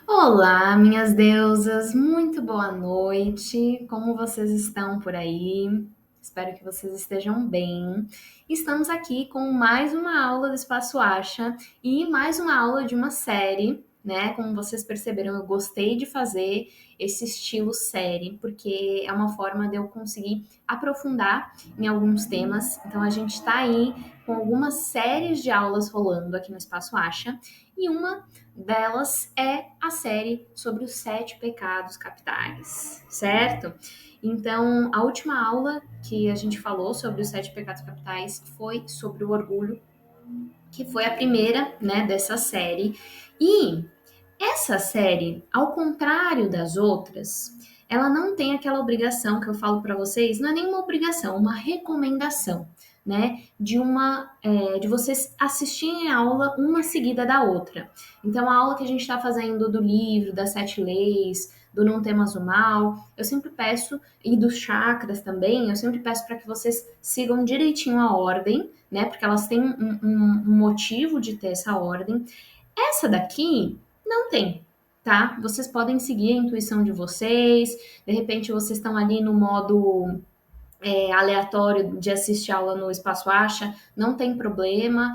Olá, minhas deusas, muito boa noite. Como vocês estão por aí? Espero que vocês estejam bem. Estamos aqui com mais uma aula do Espaço Acha e mais uma aula de uma série, né? Como vocês perceberam, eu gostei de fazer esse estilo série, porque é uma forma de eu conseguir aprofundar em alguns temas. Então, a gente está aí com algumas séries de aulas rolando aqui no Espaço Acha e uma delas é a série sobre os sete pecados capitais, certo? Então, a última aula que a gente falou sobre os sete pecados capitais foi sobre o orgulho, que foi a primeira, né, dessa série. E essa série, ao contrário das outras, ela não tem aquela obrigação que eu falo para vocês, não é nenhuma obrigação, uma recomendação, né? De vocês assistirem a aula uma seguida da outra. Então, a aula que a gente está fazendo do livro, das sete leis, do não temas o mal, eu sempre peço, e dos chakras também, eu sempre peço para que vocês sigam direitinho a ordem, né? Porque elas têm um motivo de ter essa ordem. Essa daqui não tem, tá? Vocês podem seguir a intuição de vocês, de repente vocês estão ali no modo aleatório de assistir aula no Espaço Acha, não tem problema,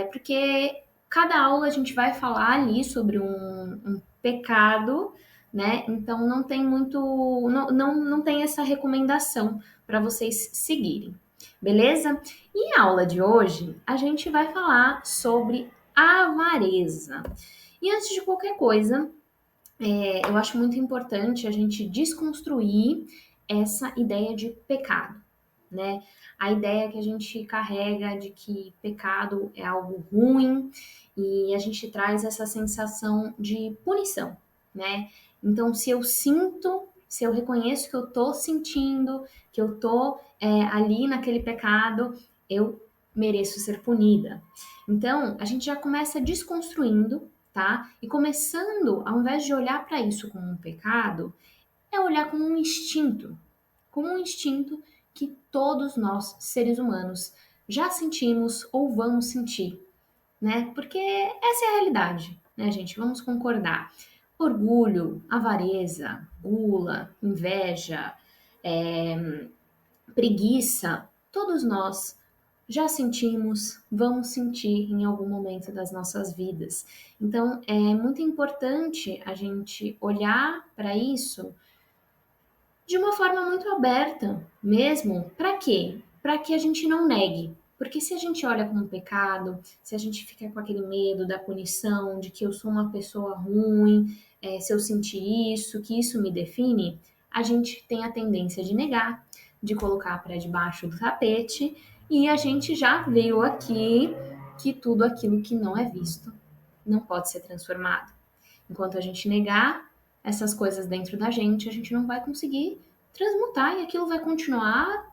porque cada aula a gente vai falar ali sobre um pecado, né? Então não tem muito, não tem essa recomendação para vocês seguirem, beleza? E a aula de hoje a gente vai falar sobre avareza. E antes de qualquer coisa, eu acho muito importante a gente desconstruir essa ideia de pecado, né? A ideia que a gente carrega de que pecado é algo ruim e a gente traz essa sensação de punição, né? Então, se eu reconheço que eu tô sentindo, que eu tô ali naquele pecado, eu mereço ser punida. Então, a gente já começa desconstruindo, tá? E começando, ao invés de olhar para isso como um pecado, é olhar como um instinto que todos nós, seres humanos, já sentimos ou vamos sentir, né? Porque essa é a realidade, né, gente? Vamos concordar. Orgulho, avareza, gula, inveja, preguiça, todos nós já sentimos, vamos sentir em algum momento das nossas vidas. Então, é muito importante a gente olhar para isso de uma forma muito aberta, mesmo. Para quê? Para que a gente não negue. Porque se a gente olha como um pecado, se a gente fica com aquele medo da punição, de que eu sou uma pessoa ruim, se eu sentir isso, que isso me define, a gente tem a tendência de negar, de colocar para debaixo do tapete, e a gente já viu aqui que tudo aquilo que não é visto não pode ser transformado. Enquanto a gente negar essas coisas dentro da gente, a gente não vai conseguir transmutar e aquilo vai continuar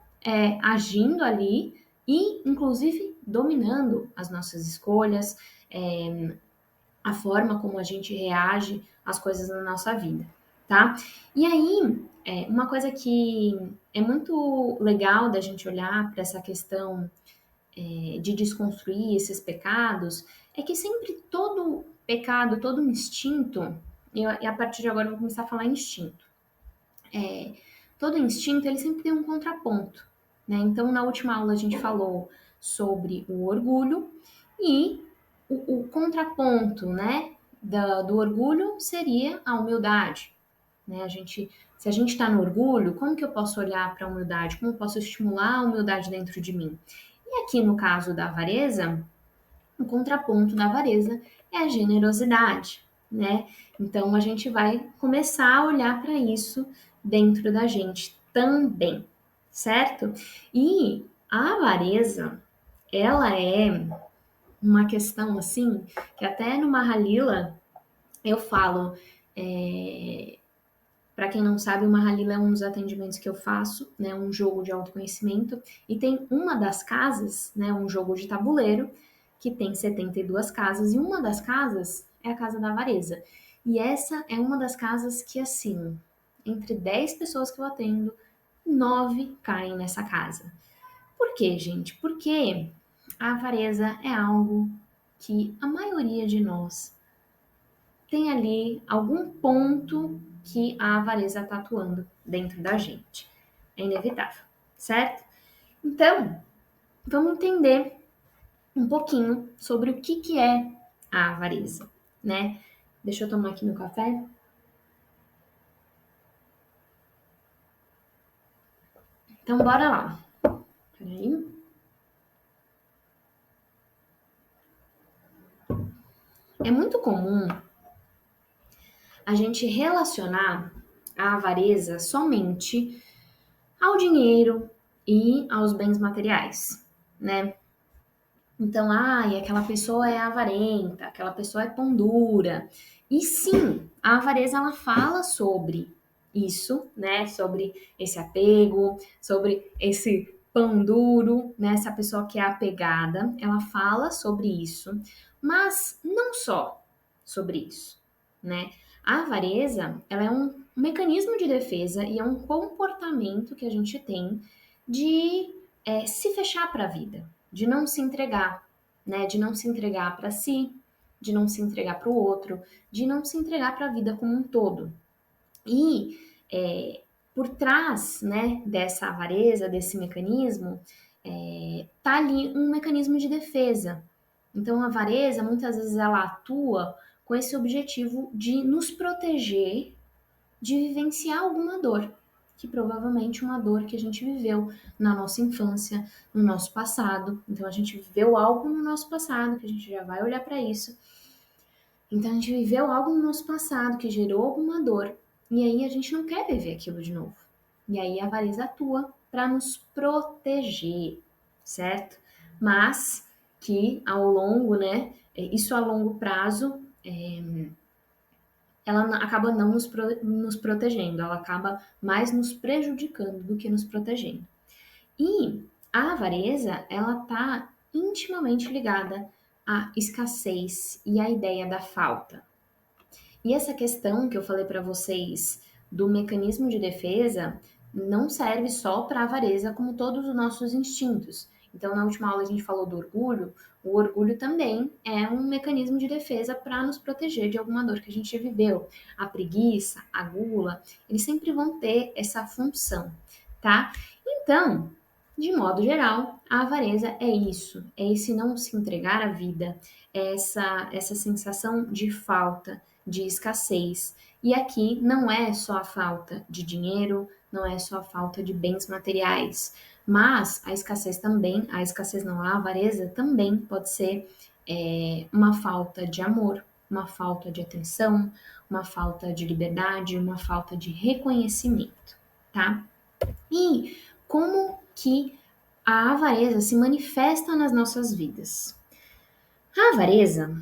agindo ali e, inclusive, dominando as nossas escolhas, a forma como a gente reage às coisas na nossa vida, tá? E aí, uma coisa que é muito legal da gente olhar para essa questão de desconstruir esses pecados é que sempre todo pecado, todo instinto, e a partir de agora eu vou começar a falar instinto. Todo instinto ele sempre tem um contraponto, né? Então na última aula a gente falou sobre o orgulho e o contraponto, né, do orgulho seria a humildade, né? Se a gente está no orgulho, como que eu posso olhar para a humildade? Como eu posso estimular a humildade dentro de mim? E aqui no caso da avareza, o contraponto da avareza é a generosidade, né? Então a gente vai começar a olhar para isso dentro da gente também, certo? E a avareza, ela é uma questão assim, que até no Mahalila eu falo, para quem não sabe, o Mahalila é um dos atendimentos que eu faço, né, um jogo de autoconhecimento, e tem uma das casas, né, um jogo de tabuleiro, que tem 72 casas, e uma das casas é a casa da avareza. E essa é uma das casas que, assim, entre 10 pessoas que eu atendo, 9 caem nessa casa. Por quê, gente? Porque a avareza é algo que a maioria de nós tem ali algum ponto que a avareza está atuando dentro da gente. É inevitável, certo? Então, vamos entender um pouquinho sobre o que é a avareza, né? Deixa eu tomar aqui meu café. Então, bora lá. Peraí. É muito comum a gente relacionar a avareza somente ao dinheiro e aos bens materiais, né? Então, ai, aquela pessoa é avarenta, aquela pessoa é pão dura. E sim, a avareza ela fala sobre isso, né? Sobre esse apego, sobre esse pão duro, né? Essa pessoa que é apegada, ela fala sobre isso, mas não só sobre isso, né? A avareza, ela é um mecanismo de defesa e é um comportamento que a gente tem de se fechar para a vida, de não se entregar, né? De não se entregar para si, de não se entregar para o outro, de não se entregar para a vida como um todo. E por trás, né, dessa avareza, desse mecanismo, tá ali um mecanismo de defesa. Então, a avareza, muitas vezes, ela atua com esse objetivo de nos proteger de vivenciar alguma dor, que provavelmente uma dor que a gente viveu na nossa infância, no nosso passado. Então a gente viveu algo no nosso passado, que a gente já vai olhar para isso. Então a gente viveu algo no nosso passado que gerou alguma dor, e aí a gente não quer viver aquilo de novo. E aí a avareza atua para nos proteger, certo? Mas que ao longo, né, isso a longo prazo, ela acaba não nos protegendo, ela acaba mais nos prejudicando do que nos protegendo. E a avareza, ela está intimamente ligada à escassez e à ideia da falta. E essa questão que eu falei para vocês do mecanismo de defesa não serve só para a avareza, como todos os nossos instintos. Então, na última aula a gente falou do orgulho. O orgulho também é um mecanismo de defesa para nos proteger de alguma dor que a gente viveu. A preguiça, a gula, eles sempre vão ter essa função, tá? Então, de modo geral, a avareza é isso, é esse não se entregar à vida, é essa sensação de falta, de escassez. E aqui não é só a falta de dinheiro, não é só a falta de bens materiais, mas a escassez também, a escassez não, a avareza também pode ser uma falta de amor, uma falta de atenção, uma falta de liberdade, uma falta de reconhecimento, tá? E como que a avareza se manifesta nas nossas vidas? A avareza,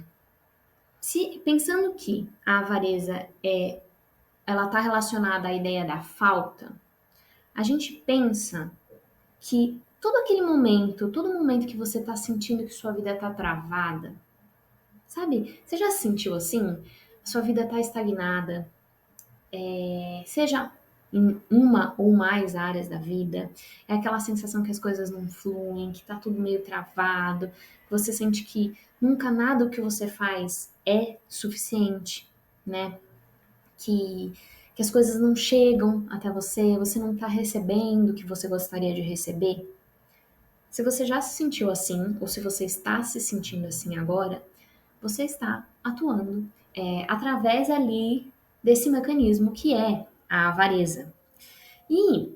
pensando que a avareza ela está relacionada à ideia da falta, a gente pensa que todo momento que você está sentindo que sua vida está travada, sabe? Você já se sentiu assim? A sua vida está estagnada, seja em uma ou mais áreas da vida, é aquela sensação que as coisas não fluem, que tá tudo meio travado, você sente que nunca nada o que você faz é suficiente, né? Que as coisas não chegam até você, você não tá recebendo o que você gostaria de receber. Se você já se sentiu assim, ou se você está se sentindo assim agora, você está atuando através ali desse mecanismo que é a avareza. E,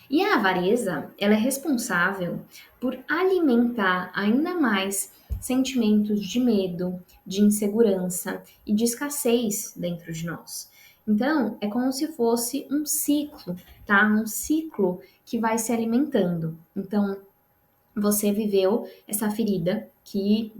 e a avareza, ela é responsável por alimentar ainda mais sentimentos de medo, de insegurança e de escassez dentro de nós. Então, é como se fosse um ciclo, tá? Um ciclo que vai se alimentando. Então, você viveu essa ferida que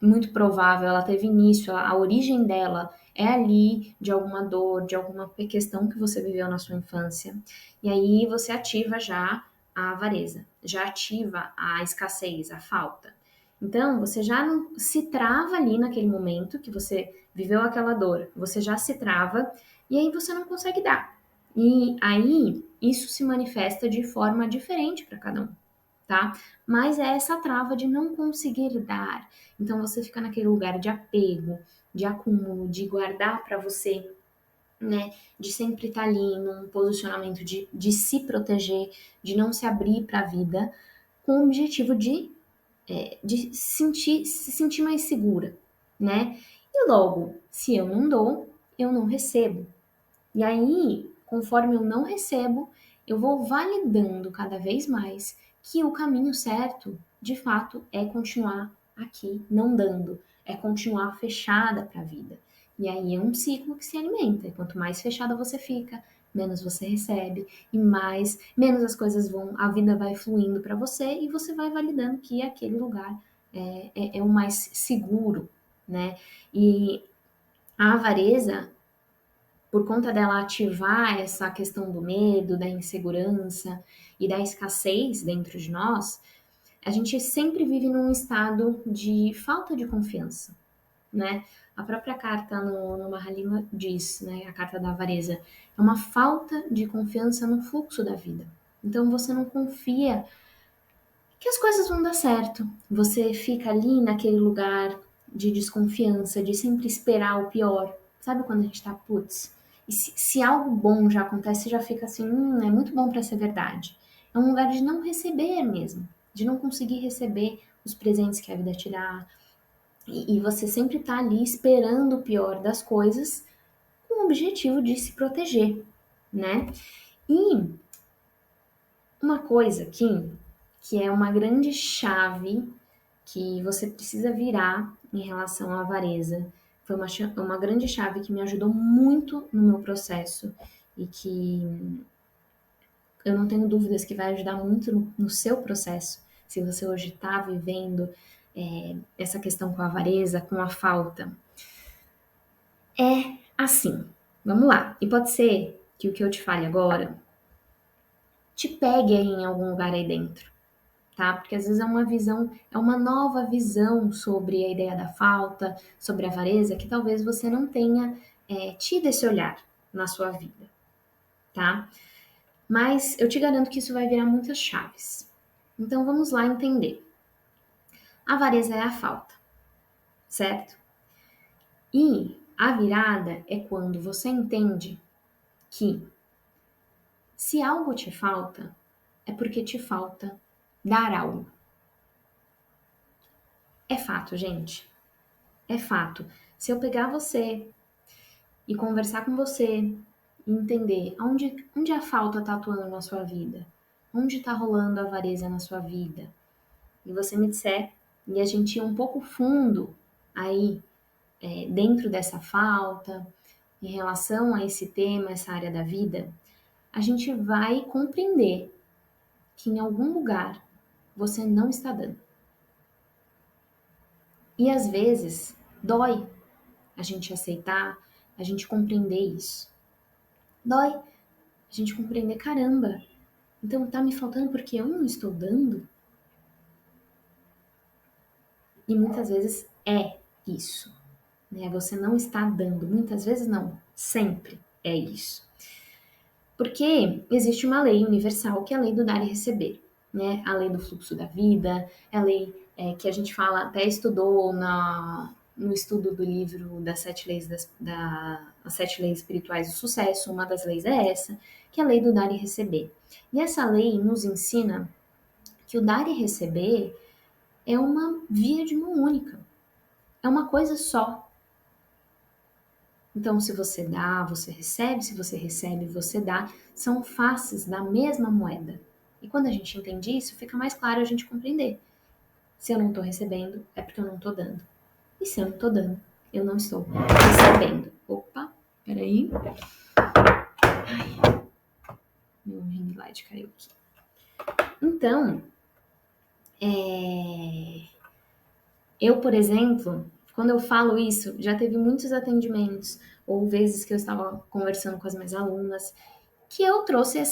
muito provável, ela teve início, a origem dela é ali de alguma dor, de alguma questão que você viveu na sua infância. E aí você ativa já a avareza, já ativa a escassez, a falta. Então, você já não se trava ali naquele momento que você viveu aquela dor, você já se trava e aí você não consegue dar. E aí isso se manifesta de forma diferente para cada um. tá? Mas é essa trava de não conseguir dar. Então você fica naquele lugar de apego, de acúmulo, de guardar para você, né? De sempre estar ali num posicionamento de se proteger, de não se abrir para a vida, com o objetivo de se sentir mais segura, né? E logo, se eu não dou, eu não recebo. E aí, conforme eu não recebo, eu vou validando cada vez mais que o caminho certo, de fato, é continuar aqui não dando, é continuar fechada para a vida. E aí é um ciclo que se alimenta. E quanto mais fechada você fica, menos você recebe e menos as coisas vão, a vida vai fluindo para você e você vai validando que aquele lugar é o mais seguro, né? E a avareza, por conta dela ativar essa questão do medo, da insegurança e da escassez dentro de nós, a gente sempre vive num estado de falta de confiança, né? A própria carta no Mahalima diz, né? A carta da avareza é uma falta de confiança no fluxo da vida. Então você não confia que as coisas vão dar certo. Você fica ali naquele lugar de desconfiança, de sempre esperar o pior. Sabe quando a gente tá, putz, e se algo bom já acontece, você já fica assim, é muito bom para ser verdade. É um lugar de não receber mesmo, de não conseguir receber os presentes que a vida te dá. E você sempre tá ali esperando o pior das coisas com o objetivo de se proteger, né? E uma coisa aqui, que é uma grande chave que você precisa virar em relação à avareza. Foi uma grande chave que me ajudou muito no meu processo e que eu não tenho dúvidas que vai ajudar muito no seu processo. Se você hoje está vivendo essa questão com a avareza, com a falta. É assim, vamos lá. E pode ser que o que eu te fale agora te pegue aí em algum lugar aí dentro. Tá? Porque às vezes é uma visão, é uma nova visão sobre a ideia da falta, sobre a avareza, que talvez você não tenha tido esse olhar na sua vida, tá? Mas eu te garanto que isso vai virar muitas chaves. Então vamos lá entender. A avareza é a falta, certo? E a virada é quando você entende que se algo te falta, é porque te falta dar algo. É fato, gente. É fato. Se eu pegar você e conversar com você e entender onde a falta está atuando na sua vida, onde está rolando a avareza na sua vida, e você me disser, e a gente ir um pouco fundo aí, dentro dessa falta, em relação a esse tema, essa área da vida, a gente vai compreender que em algum lugar você não está dando. E às vezes dói a gente aceitar, a gente compreender isso. Dói a gente compreender, caramba, então tá me faltando porque eu não estou dando? E muitas vezes é isso, né? Você não está dando, muitas vezes não, sempre é isso. Porque existe uma lei universal que é a lei do dar e receber, né? A lei do fluxo da vida, é a lei que a gente fala, até estudou no estudo do livro das sete leis, as sete leis espirituais do sucesso, uma das leis é essa, que é a lei do dar e receber. E essa lei nos ensina que o dar e receber é uma via de mão única, é uma coisa só. Então, se você dá, você recebe, se você recebe, você dá, são faces da mesma moeda. E quando a gente entende isso, fica mais claro a gente compreender. Se eu não estou recebendo, é porque eu não estou dando. E se eu não estou dando, eu não estou recebendo. Opa, peraí. Ai, meu ring light caiu aqui. Então, eu, por exemplo, quando eu falo isso, já teve muitos atendimentos ou vezes que eu estava conversando com as minhas alunas que eu trouxe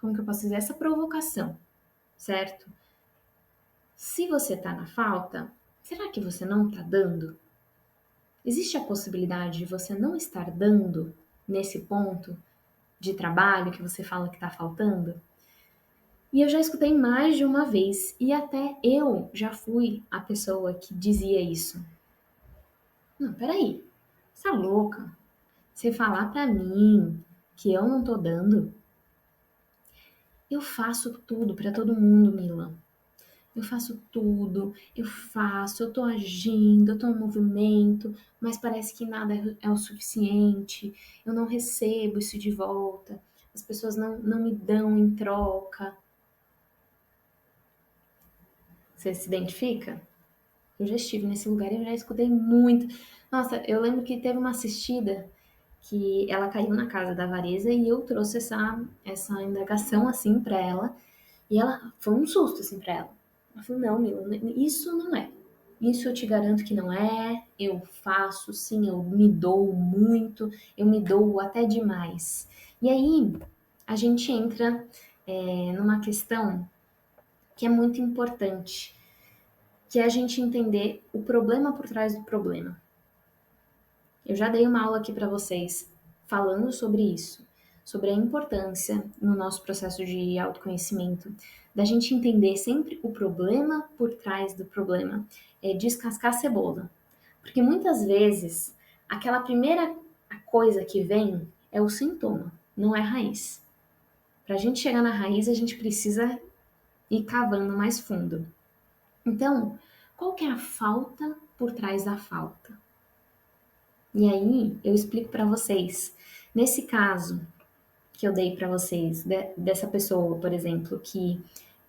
como que eu posso dizer, essa provocação, certo? Se você tá na falta, será que você não tá dando? Existe a possibilidade de você não estar dando nesse ponto? de trabalho que você fala que tá faltando? E eu já escutei mais de uma vez, e até eu já fui a pessoa que dizia isso. Não, peraí, você tá louca? Você falar pra mim que eu não tô dando? Eu faço tudo pra todo mundo, Mila. Eu faço tudo, eu tô agindo, eu tô em movimento, mas parece que nada é o suficiente, eu não recebo isso de volta, as pessoas não me dão em troca. Você se identifica? Eu já estive nesse lugar e eu já escutei muito. Nossa, eu lembro que teve uma assistida que ela caiu na casa da avareza e eu trouxe essa indagação assim pra ela. E ela foi um susto assim pra ela. Ela falou: Não, Mila, isso não é. Isso eu te garanto que não é. Eu faço, sim, eu me dou muito, eu me dou até demais. E aí a gente entra numa questão que é muito importante, que é a gente entender o problema por trás do problema. Eu já dei uma aula aqui para vocês falando sobre isso, sobre a importância no nosso processo de autoconhecimento da gente entender sempre o problema por trás do problema, descascar a cebola. Porque muitas vezes aquela primeira coisa que vem é o sintoma, não é a raiz. Para a gente chegar na raiz, a gente precisa ir cavando mais fundo. Então, qual que é a falta por trás da falta? E aí eu explico para vocês. Nesse caso que eu dei para vocês, dessa pessoa, por exemplo, que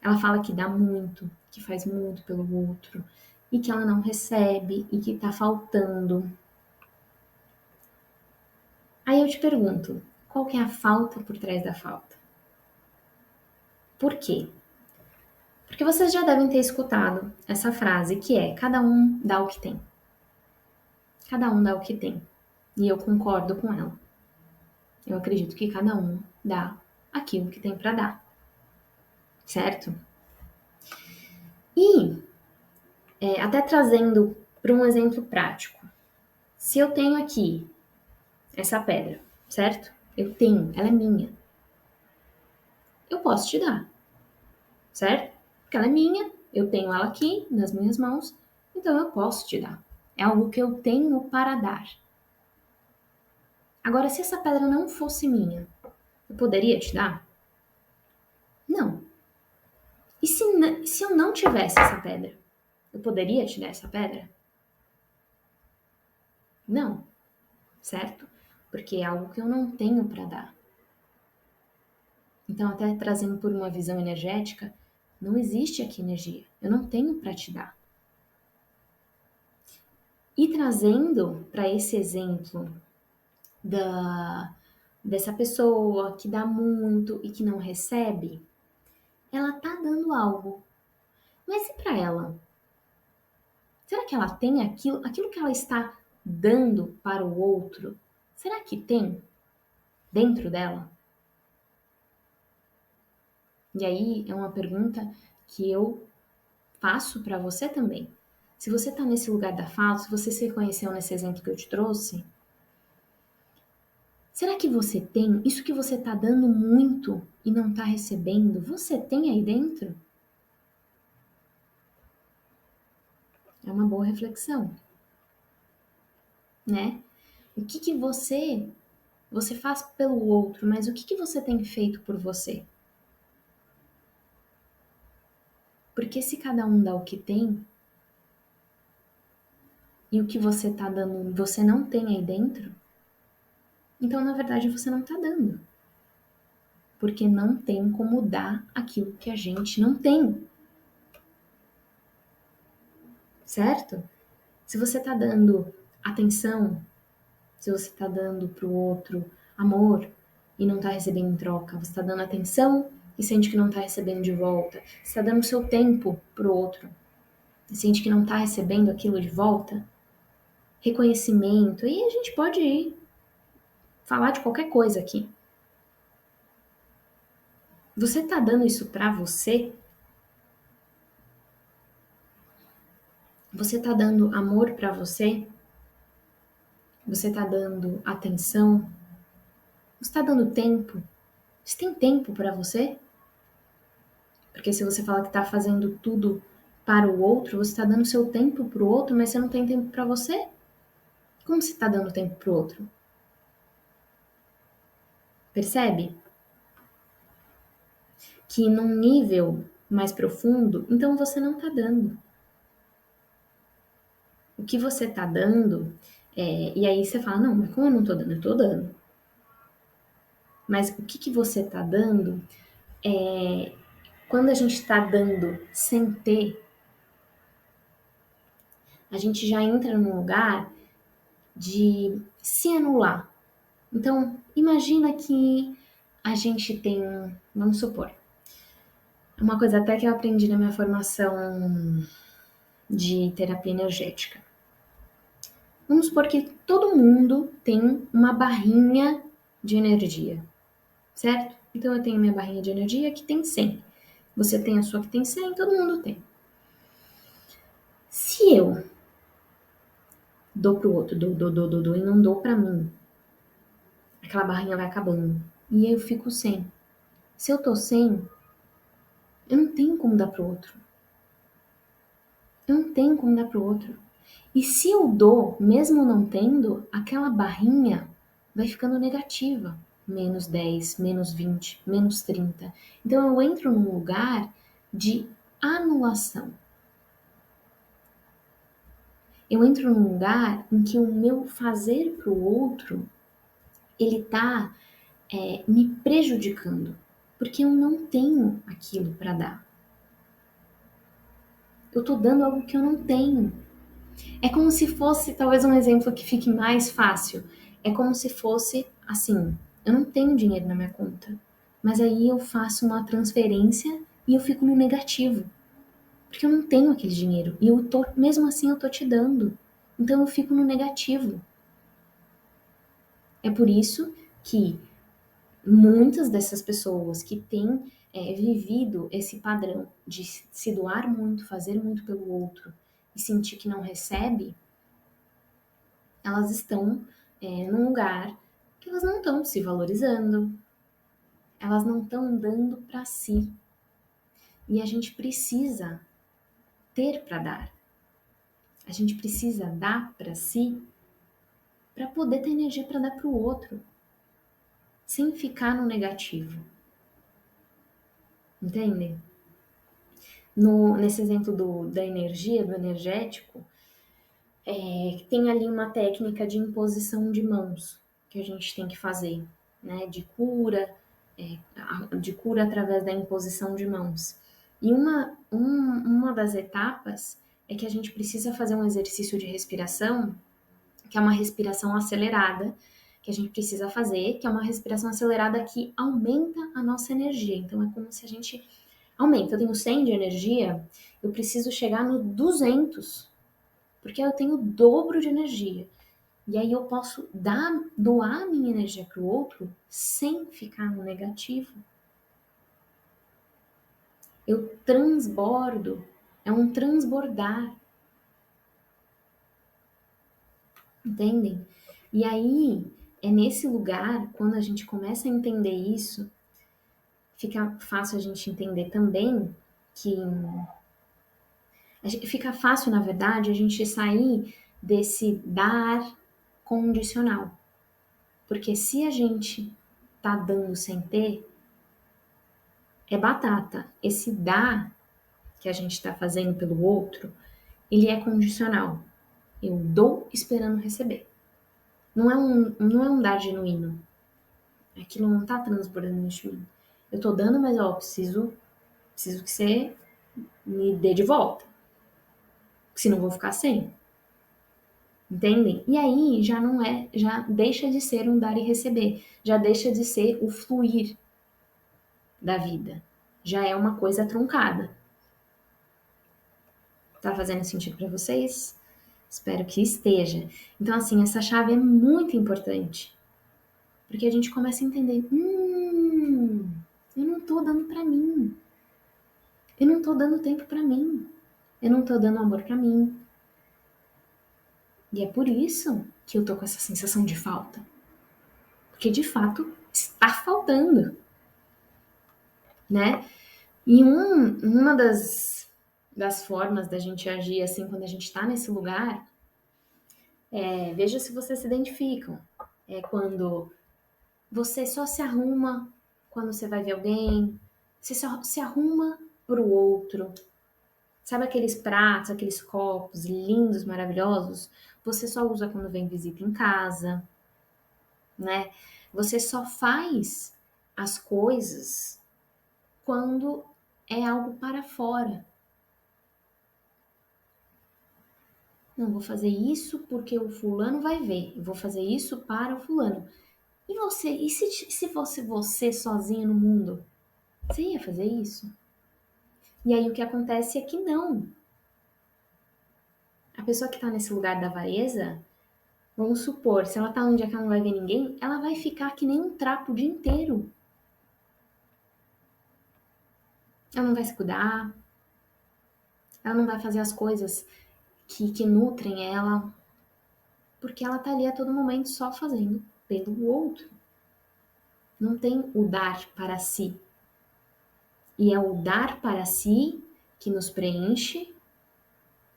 ela fala que dá muito, que faz muito pelo outro, e que ela não recebe e que tá faltando. Aí eu te pergunto, qual que é a falta por trás da falta? Por quê? Porque vocês já devem ter escutado essa frase que é: cada um dá o que tem. Cada um dá o que tem. E eu concordo com ela. Eu acredito que cada um dá aquilo que tem para dar, certo? E até trazendo para um exemplo prático. Se eu tenho aqui essa pedra, certo? Eu tenho, ela é minha. Eu posso te dar, certo? Porque ela é minha, eu tenho ela aqui nas minhas mãos, então eu posso te dar. É algo que eu tenho para dar. Agora, se essa pedra não fosse minha, eu poderia te dar? Não. E se eu não tivesse essa pedra, eu poderia te dar essa pedra? Não, certo? Porque é algo que eu não tenho para dar. Então, até trazendo por uma visão energética, não existe aqui energia. Eu não tenho para te dar. E trazendo para esse exemplo dessa pessoa que dá muito e que não recebe, ela tá dando algo. Mas e para ela? Será que ela tem aquilo que ela está dando para o outro? Será que tem dentro dela? E aí é uma pergunta que eu faço para você também. Se você está nesse lugar da fala, se você se reconheceu nesse exemplo que eu te trouxe, será que você tem isso que você está dando muito e não está recebendo? Você tem aí dentro? É uma boa reflexão, né? O que que você faz pelo outro, mas o que que você tem feito por você? Porque se cada um dá o que tem e o que você está dando você não tem aí dentro, então na verdade você não está dando. Porque não tem como dar aquilo que a gente não tem, certo? Se você está dando atenção, se você está dando para o outro amor e não está recebendo em troca, você está dando atenção e sente que não está recebendo de volta, você está dando seu tempo para o outro e sente que não está recebendo aquilo de volta, reconhecimento, e a gente pode ir falar de qualquer coisa aqui. Você está dando isso para você? Você está dando amor para você? Você está dando atenção? Você tá dando tempo? Você tem tempo para você? Porque se você fala que tá fazendo tudo para o outro, você tá dando seu tempo pro outro, mas você não tem tempo para você? Como você tá dando tempo pro outro? Percebe? Que num nível mais profundo, então você não tá dando. O que você tá dando, e aí você fala, não, mas como eu não tô dando? Eu tô dando. Mas o que você tá dando, quando a gente tá dando sem ter, a gente já entra num lugar de se anular. Então, imagina que a gente tem, vamos supor, uma coisa até que eu aprendi na minha formação de terapia energética. Vamos supor que todo mundo tem uma barrinha de energia, certo? Então eu tenho minha barrinha de energia que tem 100. Você tem a sua que tem 100, todo mundo tem. Se eu dou pro outro, dou e não dou pra mim, aquela barrinha vai acabando. E aí eu fico sem. Se eu tô sem, eu não tenho como dar pro outro. Eu não tenho como dar pro outro. E se eu dou, mesmo não tendo, aquela barrinha vai ficando negativa. -10, -20, -30. Então eu entro num lugar de anulação. Eu entro num lugar em que o meu fazer pro outro, ele tá me prejudicando. Porque eu não tenho aquilo para dar. Eu tô dando algo que eu não tenho. É como se fosse, talvez um exemplo que fique mais fácil. É como se fosse assim: eu não tenho dinheiro na minha conta, mas aí eu faço uma transferência e eu fico no negativo, porque eu não tenho aquele dinheiro e eu tô, mesmo assim eu tô te dando. Então eu fico no negativo. É por isso que muitas dessas pessoas que têm vivido esse padrão de se doar muito, fazer muito pelo outro e sentir que não recebe, elas estão num lugar que elas não estão se valorizando, elas não estão dando para si. E a gente precisa ter para dar. A gente precisa dar para si para poder ter energia para dar para o outro, sem ficar no negativo. Entende? Nesse exemplo da energia, do energético, tem ali uma técnica de imposição de mãos que a gente tem que fazer, né? De cura através da imposição de mãos. E uma das etapas é que a gente precisa fazer um exercício de respiração, que é uma respiração acelerada, que a gente precisa fazer, que é uma respiração acelerada que aumenta a nossa energia. Então é como se a gente aumenta. Eu tenho 100 de energia, eu preciso chegar no 200, porque eu tenho o dobro de energia. E aí eu posso doar minha energia para o outro sem ficar no negativo. Eu transbordo, é um transbordar, entendem? E aí é nesse lugar, quando a gente começa a entender isso, fica fácil a gente entender também que fica fácil, na verdade, a gente sair desse dar condicional. Porque se a gente tá dando sem ter, é batata. Esse dar que a gente está fazendo pelo outro, ele é condicional. Eu dou esperando receber. Não é um dar genuíno. Aquilo não tá transbordando em mim. Eu tô dando, mas ó, preciso que você me dê de volta. Senão eu vou ficar sem. Entendem? E aí já deixa de ser um dar e receber. Já deixa de ser o fluir da vida. Já é uma coisa truncada. Tá fazendo sentido para vocês? Espero que esteja. Então, assim, essa chave é muito importante. Porque a gente começa a entender: eu não tô dando pra mim. Eu não tô dando tempo pra mim. Eu não tô dando amor pra mim. E é por isso que eu tô com essa sensação de falta. Porque, de fato, está faltando, né? E uma das formas da gente agir assim quando a gente está nesse lugar, veja se vocês se identificam. É quando você só se arruma quando você vai ver alguém, você só se arruma pro outro. Sabe aqueles pratos, aqueles copos lindos, maravilhosos? Você só usa quando vem visita em casa, né? Você só faz as coisas quando é algo para fora. Não, vou fazer isso porque o fulano vai ver. Eu vou fazer isso para o fulano. E você? E se fosse você sozinha no mundo? Você ia fazer isso? E aí o que acontece é que não. A pessoa que está nesse lugar da avareza, vamos supor, se ela tá num dia que ela não vai ver ninguém, ela vai ficar que nem um trapo o dia inteiro. Ela não vai se cuidar, ela não vai fazer as coisas que nutrem ela, porque ela tá ali a todo momento só fazendo pelo outro. Não tem o dar para si. E é o dar para si que nos preenche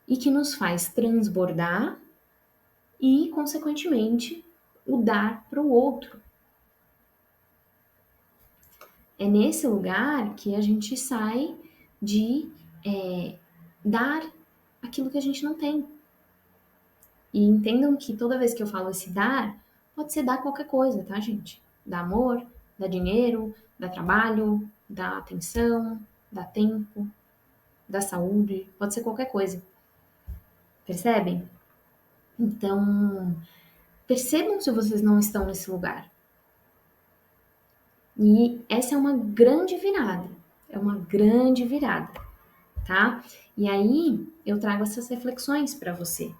e que nos faz transbordar e, consequentemente, o dar para o outro. É nesse lugar que a gente sai de dar aquilo que a gente não tem. E entendam que toda vez que eu falo esse dar, pode ser dar qualquer coisa, tá, gente? Dá amor, dá dinheiro, dá trabalho, dá atenção, dá tempo, dá saúde, pode ser qualquer coisa. Percebem? Então, percebam se vocês não estão nesse lugar. E essa é uma grande virada. É uma grande virada, tá? E aí eu trago essas reflexões para você.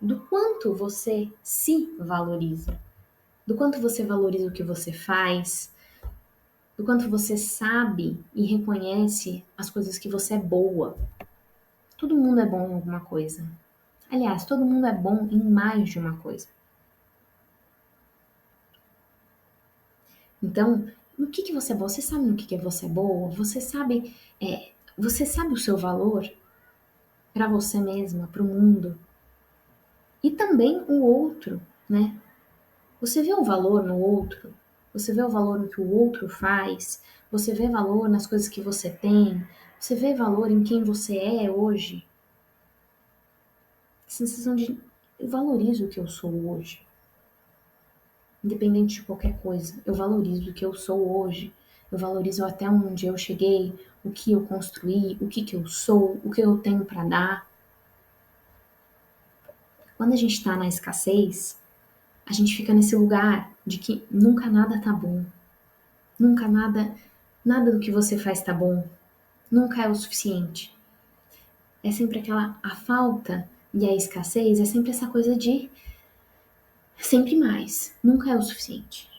Do quanto você se valoriza, do quanto você valoriza o que você faz, do quanto você sabe e reconhece as coisas que você é boa. Todo mundo é bom em alguma coisa. Aliás, todo mundo é bom em mais de uma coisa. Então, no que você é boa? Você sabe no que você é boa? Você sabe o seu valor para você mesma, para o mundo e também o outro, né? Você vê o valor no outro? Você vê o valor no que o outro faz? Você vê valor nas coisas que você tem? Você vê valor em quem você é hoje? Sensação de eu valorizo o que eu sou hoje. Independente de qualquer coisa, eu valorizo o que eu sou hoje. Eu valorizo até onde eu cheguei, o que eu construí, o que eu sou, o que eu tenho para dar. Quando a gente está na escassez, a gente fica nesse lugar de que nunca nada tá bom. Nunca nada do que você faz tá bom. Nunca é o suficiente. É sempre a falta e a escassez, é sempre essa coisa de sempre mais. Nunca é o suficiente.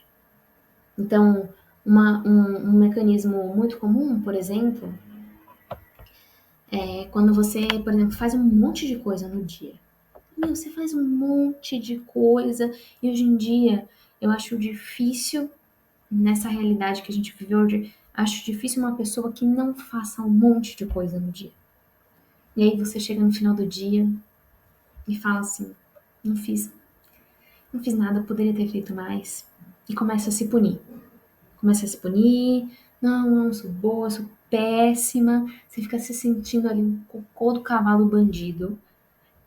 Então, um mecanismo muito comum, por exemplo, é quando você, por exemplo, faz um monte de coisa no dia. Você faz um monte de coisa e hoje em dia eu acho difícil, nessa realidade que a gente vive hoje, acho difícil uma pessoa que não faça um monte de coisa no dia. E aí você chega no final do dia e fala assim, não fiz, não fiz nada, poderia ter feito mais. E começa a se punir. Começa a se punir, não sou boa, sou péssima. Você fica se sentindo ali um cocô do cavalo bandido.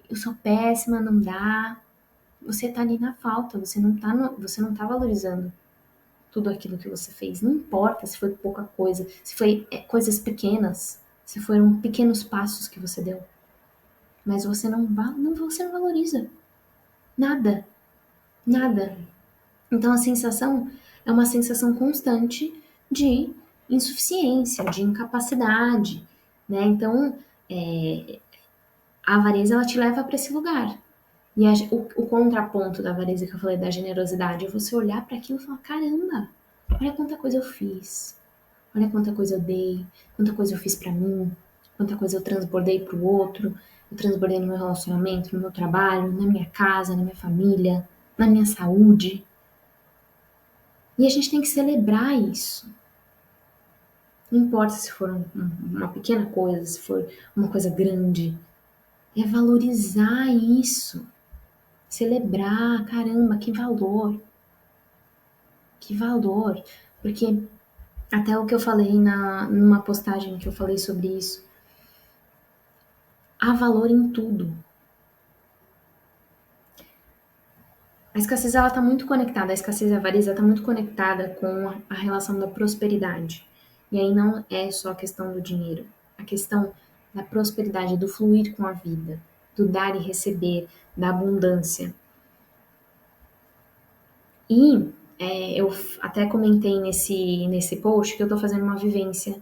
Eu sou péssima, não dá. Você tá ali na falta, você não tá valorizando tudo aquilo que você fez. Não importa se foi pouca coisa, se foi coisas pequenas, se foram pequenos passos que você deu. Mas você você não valoriza nada, nada. Então a sensação é uma sensação constante de insuficiência, de incapacidade, né? Então a avareza ela te leva para esse lugar. E o contraponto da avareza que eu falei da generosidade é você olhar para aquilo e falar: caramba, olha quanta coisa eu fiz, olha quanta coisa eu dei, quanta coisa eu fiz para mim, quanta coisa eu transbordei para o outro, eu transbordei no meu relacionamento, no meu trabalho, na minha casa, na minha família, na minha saúde. E a gente tem que celebrar isso. Não importa se for uma pequena coisa, se for uma coisa grande. É valorizar isso. Celebrar, caramba, que valor. Que valor. Porque até o que eu falei numa postagem que eu falei sobre isso. Há valor em tudo. A escassez ela está muito conectada, a escassez e a avareza está muito conectada com a relação da prosperidade. E aí não é só a questão do dinheiro, a questão da prosperidade, do fluir com a vida, do dar e receber, da abundância. E eu até comentei nesse post que eu estou fazendo uma vivência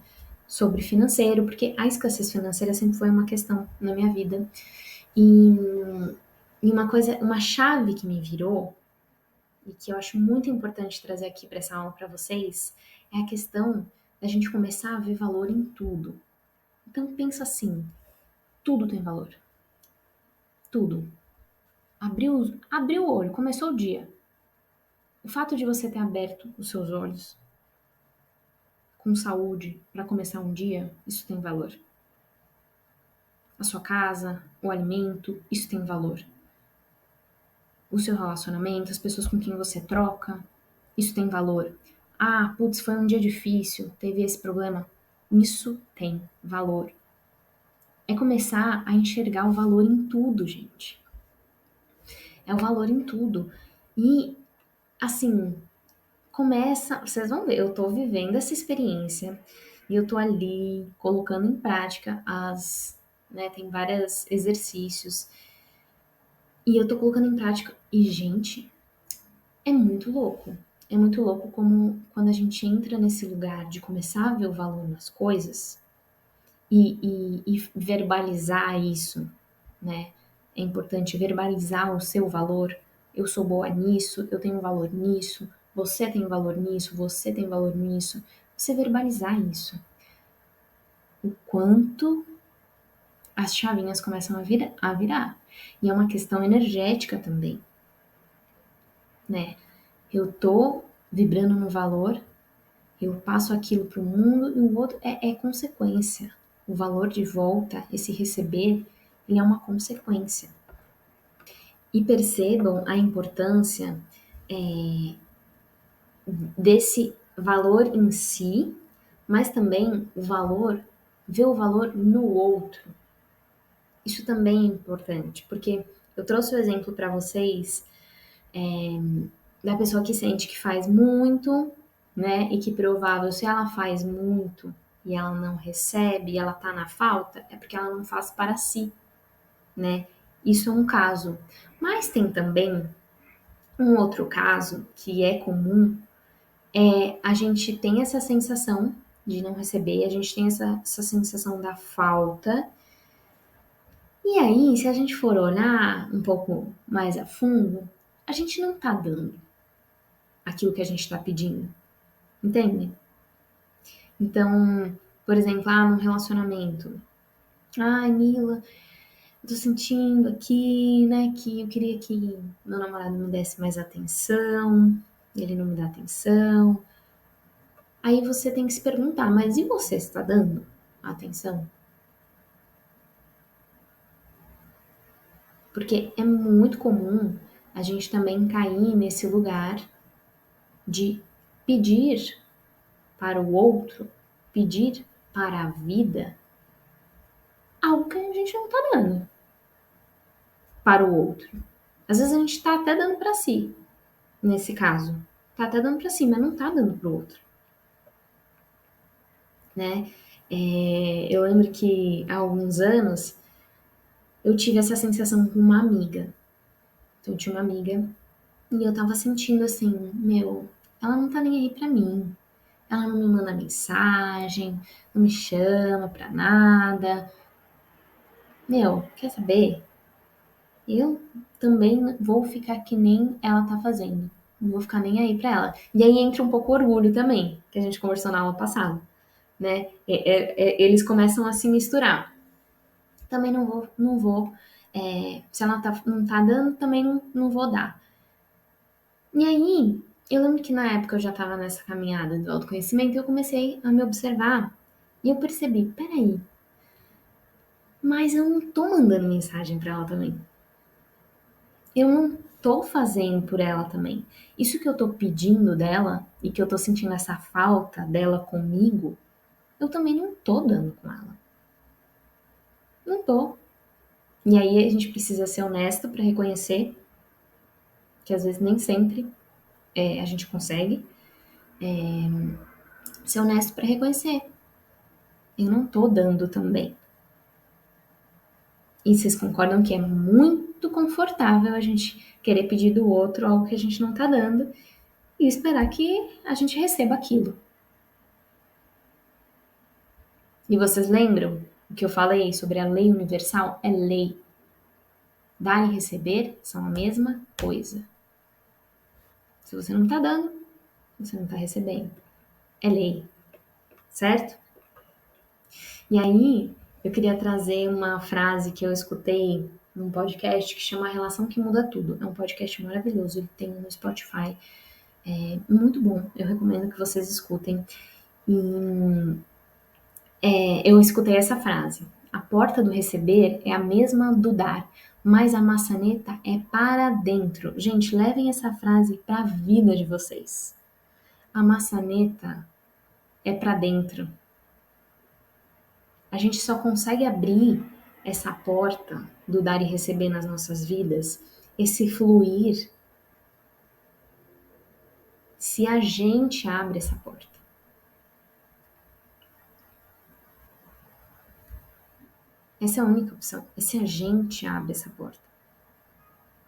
sobre financeiro, porque a escassez financeira sempre foi uma questão na minha vida. E, e uma coisa, uma chave que me virou e que eu acho muito importante trazer aqui para essa aula para vocês é a questão da gente começar a ver valor em tudo. Então pensa assim, tudo tem valor. Tudo. Abriu o olho, começou o dia. O fato de você ter aberto os seus olhos com saúde para começar um dia, isso tem valor. A sua casa, o alimento, isso tem valor. O seu relacionamento, as pessoas com quem você troca, isso tem valor. Ah, putz, foi um dia difícil, teve esse problema. Isso tem valor. É começar a enxergar o valor em tudo, gente. É o valor em tudo. E, assim, começa. Vocês vão ver, eu tô vivendo essa experiência e eu tô ali colocando em prática as. Né, tem vários exercícios. E eu tô colocando em prática. E, gente, é muito louco. É muito louco como quando a gente entra nesse lugar de começar a ver o valor nas coisas e verbalizar isso, né? É importante verbalizar o seu valor. Eu sou boa nisso, eu tenho valor nisso, você tem valor nisso, você tem valor nisso. Você verbalizar isso. O quanto as chavinhas começam a virar. E é uma questão energética também, né? Eu tô vibrando no valor, eu passo aquilo para o mundo e o outro é consequência. O valor de volta, esse receber, ele é uma consequência. E percebam a importância desse valor em si, mas também ver o valor no outro. Isso também é importante, porque eu trouxe o exemplo para vocês da pessoa que sente que faz muito, né? E que provável, se ela faz muito e ela não recebe, e ela tá na falta, é porque ela não faz para si, né? Isso é um caso. Mas tem também um outro caso que é comum, a gente tem essa sensação de não receber, a gente tem essa sensação da falta. E aí, se a gente for olhar um pouco mais a fundo, a gente não tá dando aquilo que a gente tá pedindo, entende? Então, por exemplo, num relacionamento. Ai, Mila, eu tô sentindo aqui, né, que eu queria que meu namorado me desse mais atenção, ele não me dá atenção. Aí você tem que se perguntar, mas e você está dando atenção? Porque é muito comum a gente também cair nesse lugar de pedir para o outro, pedir para a vida algo que a gente não está dando para o outro. Às vezes a gente está até dando para si, nesse caso. Tá até dando para si, mas não tá dando para o outro, né? Eu lembro que há alguns anos eu tive essa sensação com uma amiga. Então, eu tinha uma amiga e eu tava sentindo assim, meu, ela não tá nem aí pra mim. Ela não me manda mensagem, não me chama pra nada. Meu, quer saber? Eu também vou ficar que nem ela tá fazendo. Não vou ficar nem aí pra ela. E aí entra um pouco o orgulho também, que a gente conversou na aula passada, né? Eles começam a se misturar. Também não vou. Se ela não tá dando, também não vou dar. E aí, Eu lembro que na época eu já estava nessa caminhada do autoconhecimento e eu comecei a me observar. E eu percebi, peraí, mas eu não tô mandando mensagem para ela também. Eu não tô fazendo por ela também. Isso que eu tô pedindo dela e que eu tô sentindo essa falta dela comigo, eu também não tô dando com ela. Não tô. E aí a gente precisa ser honesto para reconhecer que às vezes nem sempre a gente consegue ser honesto para reconhecer. Eu não tô dando também. E vocês concordam que é muito confortável a gente querer pedir do outro algo que a gente não tá dando e esperar que a gente receba aquilo. E vocês lembram o que eu falei sobre a lei universal? É lei. Dar e receber são a mesma coisa. Se você não tá dando, você não tá recebendo. É lei, certo? E aí, eu queria trazer uma frase que eu escutei num podcast que chama A Relação que Muda Tudo. É um podcast maravilhoso, ele tem no Spotify. É muito bom, eu recomendo que vocês escutem. E eu escutei essa frase: a porta do receber é a mesma do dar, mas a maçaneta é para dentro. Gente, levem essa frase para a vida de vocês. A maçaneta é para dentro. A gente só consegue abrir essa porta do dar e receber nas nossas vidas, esse fluir, se a gente abre essa porta. Essa é a única opção. É se a gente abre essa porta.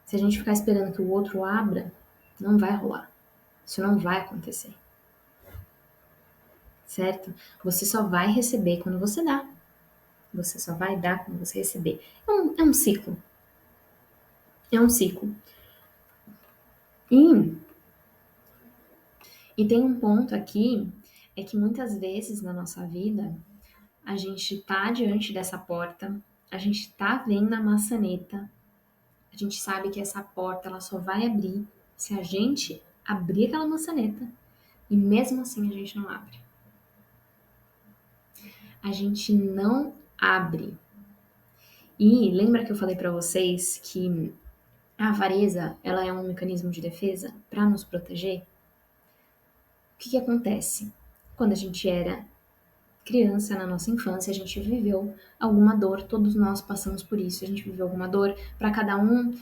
Se a gente ficar esperando que o outro abra, não vai rolar. Isso não vai acontecer. Certo? Você só vai receber quando você dá. Você só vai dar quando você receber. É um ciclo. É um ciclo. E, e tem um ponto aqui, é que muitas vezes na nossa vida, a gente tá diante dessa porta, a gente tá vendo a maçaneta, a gente sabe que essa porta ela só vai abrir se a gente abrir aquela maçaneta. E mesmo assim a gente não abre. A gente não abre. E lembra que eu falei para vocês que a avareza, ela é um mecanismo de defesa para nos proteger? O que acontece? Quando a gente era criança, na nossa infância, a gente viveu alguma dor, todos nós passamos por isso, a gente viveu alguma dor, para cada um,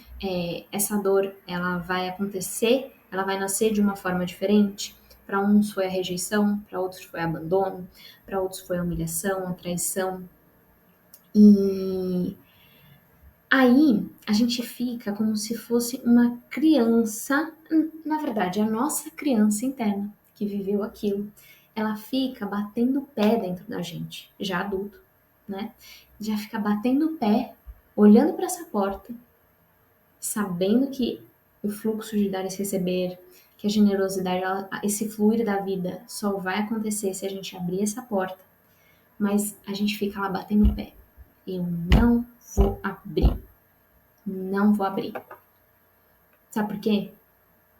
essa dor, ela vai acontecer, ela vai nascer de uma forma diferente. Para uns foi a rejeição, para outros foi abandono, para outros foi a humilhação, a traição. E aí a gente fica como se fosse uma criança, na verdade, a nossa criança interna que viveu aquilo. Ela fica batendo o pé dentro da gente, já adulto, né? Já fica batendo o pé, olhando para essa porta, sabendo que o fluxo de dar e receber, que a generosidade, esse fluir da vida só vai acontecer se a gente abrir essa porta, mas a gente fica lá batendo o pé. Eu não vou abrir. Não vou abrir. Sabe por quê?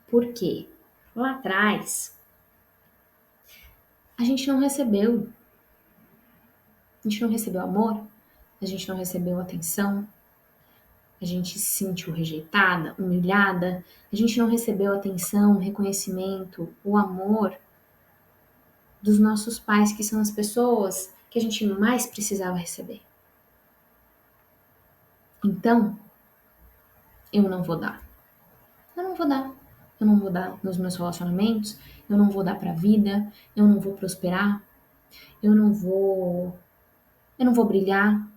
Porque lá atrás a gente não recebeu. A gente não recebeu amor, a gente não recebeu atenção, a gente se sentiu rejeitada, humilhada, a gente não recebeu atenção, reconhecimento, o amor dos nossos pais, que são as pessoas que a gente mais precisava receber. Então, eu não vou dar. Eu não vou dar. Eu não vou dar nos meus relacionamentos, eu não vou dar para a vida, eu não vou prosperar, eu não vou brilhar,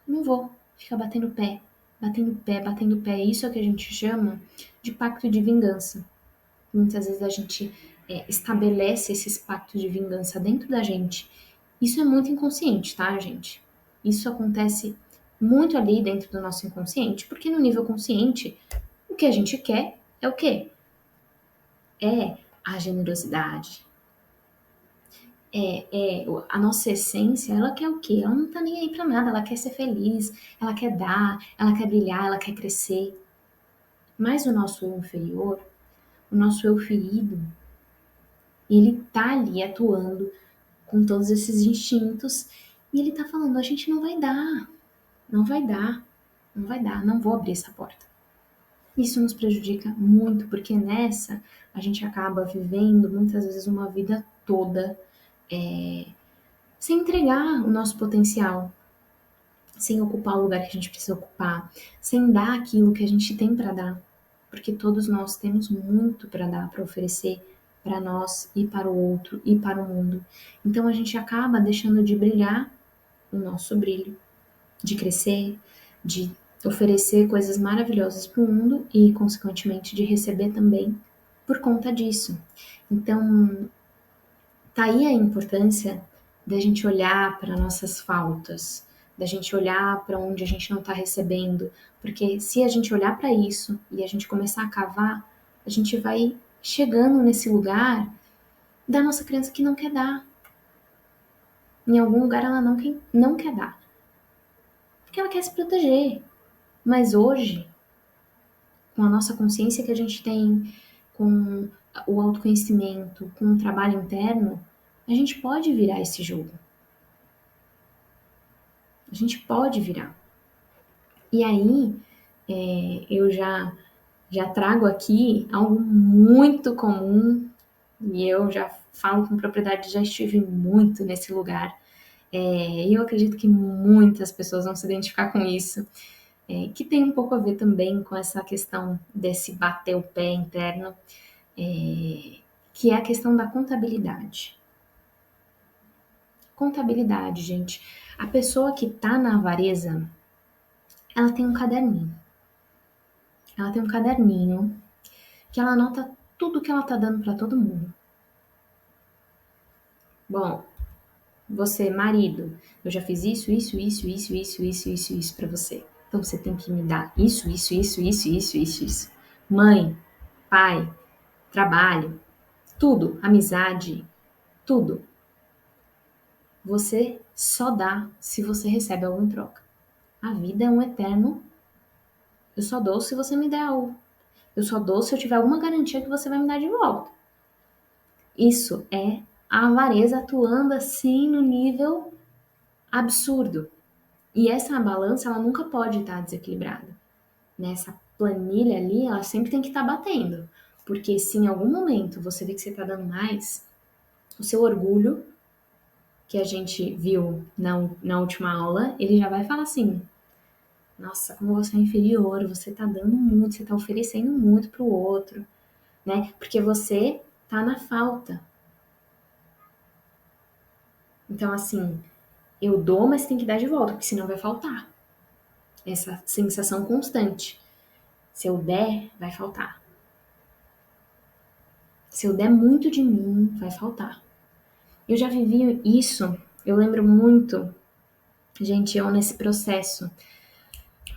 não vou ficar batendo pé, batendo pé, batendo pé. Isso é o que a gente chama de pacto de vingança. Muitas vezes a gente estabelece esses pactos de vingança dentro da gente. Isso é muito inconsciente, tá, gente? Isso acontece muito ali dentro do nosso inconsciente, porque no nível consciente, o que a gente quer é o quê? É a generosidade. A nossa essência, ela quer o quê? Ela não tá nem aí pra nada, ela quer ser feliz, ela quer dar, ela quer brilhar, ela quer crescer. Mas o nosso eu inferior, o nosso eu ferido, ele tá ali atuando com todos esses instintos e ele tá falando, a gente não vai dar, não vai dar, não vai dar, não vou abrir essa porta. Isso nos prejudica muito, porque nessa a gente acaba vivendo muitas vezes uma vida toda sem entregar o nosso potencial, sem ocupar o lugar que a gente precisa ocupar, sem dar aquilo que a gente tem para dar, porque todos nós temos muito para dar, para oferecer para nós e para o outro e para o mundo. Então a gente acaba deixando de brilhar o nosso brilho, de crescer, de oferecer coisas maravilhosas para o mundo e, consequentemente, de receber também por conta disso. Então, tá aí a importância da gente olhar para nossas faltas, da gente olhar para onde a gente não está recebendo, porque se a gente olhar para isso e a gente começar a cavar, a gente vai chegando nesse lugar da nossa criança que não quer dar. Em algum lugar ela não quer dar, porque ela quer se proteger. Mas hoje, com a nossa consciência que a gente tem, com o autoconhecimento, com o trabalho interno, a gente pode virar esse jogo. A gente pode virar. E aí, eu já trago aqui algo muito comum, e eu já falo com propriedade, já estive muito nesse lugar. E eu acredito que muitas pessoas vão se identificar com isso, que tem um pouco a ver também com essa questão desse bater o pé interno, que é a questão da contabilidade. Contabilidade, gente. A pessoa que tá na avareza, ela tem um caderninho. Ela tem um caderninho que ela anota tudo que ela tá dando para todo mundo. Bom, você, marido, eu já fiz isso para você. Então você tem que me dar isso. Mãe, pai, trabalho, tudo, amizade, tudo. Você só dá se você recebe algo em troca. A vida é um eterno. Eu só dou se você me der algo. Eu só dou se eu tiver alguma garantia que você vai me dar de volta. Isso é a avareza atuando assim no nível absurdo. E essa balança, ela nunca pode estar desequilibrada. Nessa planilha ali, ela sempre tem que estar batendo. Porque se em algum momento você vê que você está dando mais, o seu orgulho, que a gente viu na última aula, ele já vai falar assim: nossa, como você é inferior, você tá dando muito, você tá oferecendo muito pro outro, né? Porque você tá na falta. Então, assim, eu dou, mas tem que dar de volta, porque senão vai faltar. Essa sensação constante. Se eu der, vai faltar. Se eu der muito de mim, vai faltar. Eu já vivi isso, eu lembro muito, gente, eu nesse processo,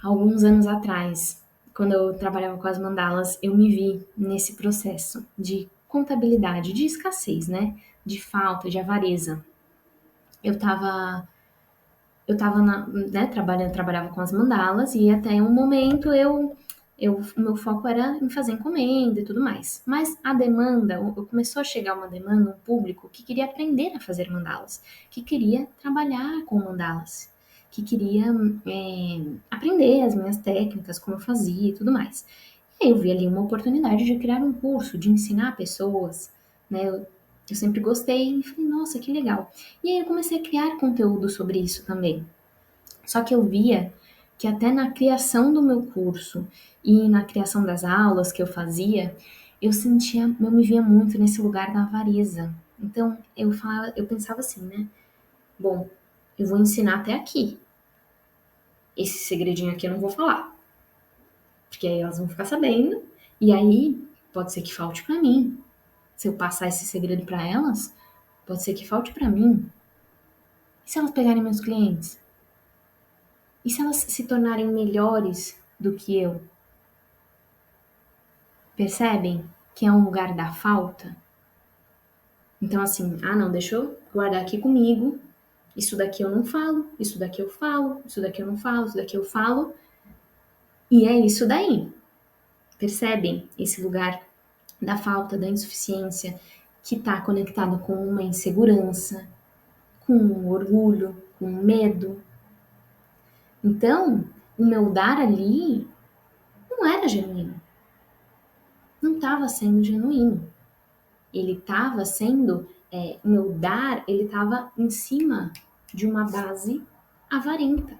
alguns anos atrás, quando eu trabalhava com as mandalas, eu me vi nesse processo de contabilidade, de escassez, né? De falta, de avareza. Eu tava, né, trabalhava com as mandalas e até um momento o meu foco era em fazer encomenda e tudo mais. Mas a demanda, começou a chegar uma demanda, um público que queria aprender a fazer mandalas, que queria trabalhar com mandalas, que queria aprender as minhas técnicas, como eu fazia e tudo mais. E aí eu vi ali uma oportunidade de criar um curso, de ensinar pessoas, né? Eu sempre gostei e falei, nossa, que legal. E aí eu comecei a criar conteúdo sobre isso também. Só que eu via que até na criação do meu curso e na criação das aulas que eu fazia, eu me via muito nesse lugar da avareza. Então eu pensava assim, né? Bom, eu vou ensinar até aqui. Esse segredinho aqui eu não vou falar, porque aí elas vão ficar sabendo e aí pode ser que falte para mim. Se eu passar esse segredo para elas, pode ser que falte para mim. E se elas pegarem meus clientes? E se elas se tornarem melhores do que eu? Percebem que é um lugar da falta? Então, assim, não, deixa eu guardar aqui comigo. Isso daqui eu não falo, isso daqui eu falo, isso daqui eu não falo, isso daqui eu falo. E é isso daí. Percebem esse lugar da falta, da insuficiência, que está conectado com uma insegurança, com um orgulho, com um medo. Então, o meu dar ali não era genuíno, não estava sendo genuíno. Ele estava sendo, o meu dar, ele estava em cima de uma base avarenta.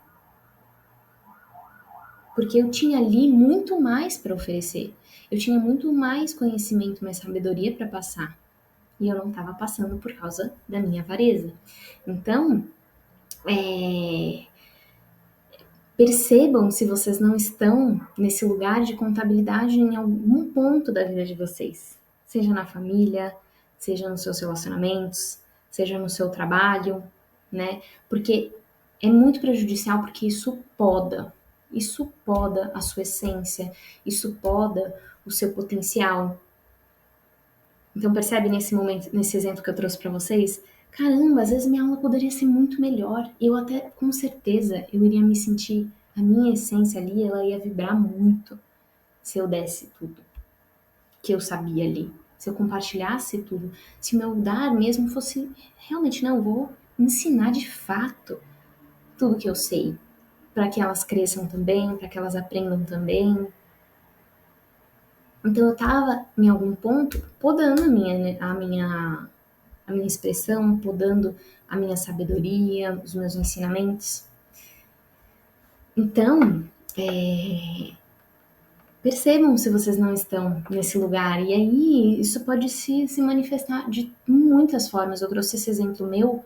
Porque eu tinha ali muito mais para oferecer. Eu tinha muito mais conhecimento, mais sabedoria para passar. E eu não estava passando por causa da minha avareza. Então, é, percebam se vocês não estão nesse lugar de contabilidade em algum ponto da vida de vocês. Seja na família, seja nos seus relacionamentos, seja no seu trabalho, né? Porque é muito prejudicial porque isso poda a sua essência, isso poda o seu potencial. Então percebe nesse momento, nesse exemplo que eu trouxe para vocês, caramba, às vezes minha aula poderia ser muito melhor. Eu até, com certeza, eu iria me sentir, a minha essência ali, ela ia vibrar muito se eu desse tudo que eu sabia ali. Se eu compartilhasse tudo, se o meu dar mesmo fosse realmente, não, eu vou ensinar de fato tudo que eu sei, para que elas cresçam também, para que elas aprendam também. Então eu tava em algum ponto podando a minha expressão, podando a minha sabedoria, os meus ensinamentos. Então, percebam se vocês não estão nesse lugar. E aí, isso pode se manifestar de muitas formas. Eu trouxe esse exemplo meu,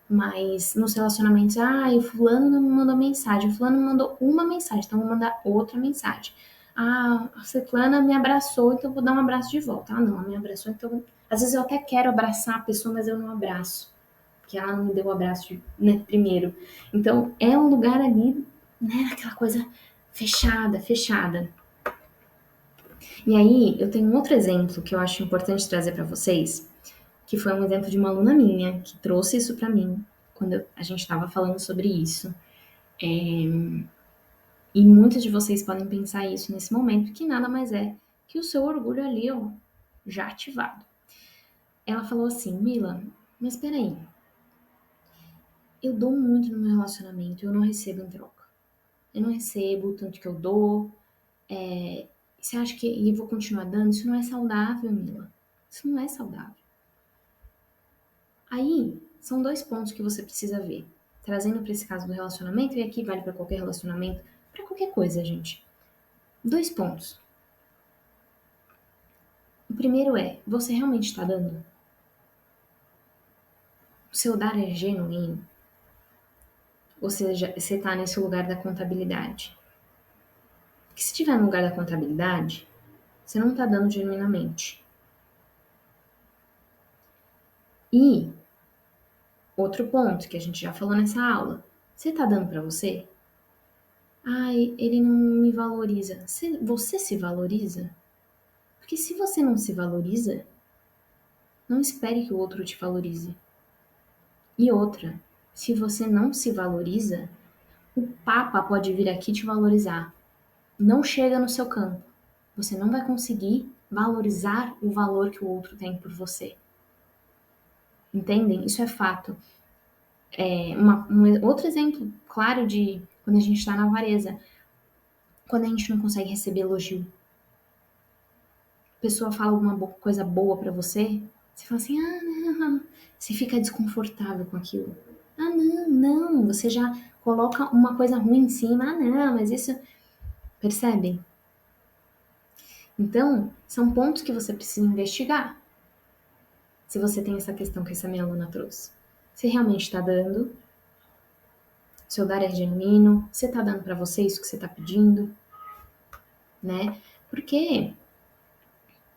mas nos relacionamentos, o fulano não me mandou mensagem, o fulano me mandou uma mensagem, então eu vou mandar outra mensagem. A ciclana me abraçou, então eu vou dar um abraço de volta. Ah, não, ela me abraçou, então... Às vezes eu até quero abraçar a pessoa, mas eu não abraço. Porque ela não me deu o abraço, né, primeiro. Então, é um lugar ali, né, aquela coisa fechada, fechada. E aí, eu tenho um outro exemplo que eu acho importante trazer para vocês, que foi um exemplo de uma aluna minha, que trouxe isso para mim, quando a gente estava falando sobre isso. E muitos de vocês podem pensar isso nesse momento, que nada mais é que o seu orgulho ali, ó, já ativado. Ela falou assim, Mila, mas peraí, eu dou muito no meu relacionamento, eu não recebo em troca. Eu não recebo o tanto que eu dou. Você acha que eu vou continuar dando? Isso não é saudável, Mila. Isso não é saudável. Aí, são dois pontos que você precisa ver. Trazendo para esse caso do relacionamento, e aqui vale para qualquer relacionamento, para qualquer coisa, gente. Dois pontos. O primeiro é, você realmente está dando? O seu dar é genuíno? Ou seja, você está nesse lugar da contabilidade? Porque se estiver no lugar da contabilidade, você não está dando genuinamente. E outro ponto que a gente já falou nessa aula, você está dando para você? Ai, ele não me valoriza. Você se valoriza? Porque se você não se valoriza, não espere que o outro te valorize. E outra, se você não se valoriza, o Papa pode vir aqui te valorizar. Não chega no seu campo. Você não vai conseguir valorizar o valor que o outro tem por você. Entendem? Isso é fato. Outro exemplo claro de quando a gente está na avareza. Quando a gente não consegue receber elogio. A pessoa fala alguma coisa boa pra você, você fala assim, não. Você fica desconfortável com aquilo. Ah, não. Você já coloca uma coisa ruim em cima. Ah, não, mas isso... Percebem? Então, são pontos que você precisa investigar. Se você tem essa questão que essa minha aluna trouxe. Você realmente está dando? Seu dar é genuíno? Você está dando para você isso que você está pedindo? Né? Porque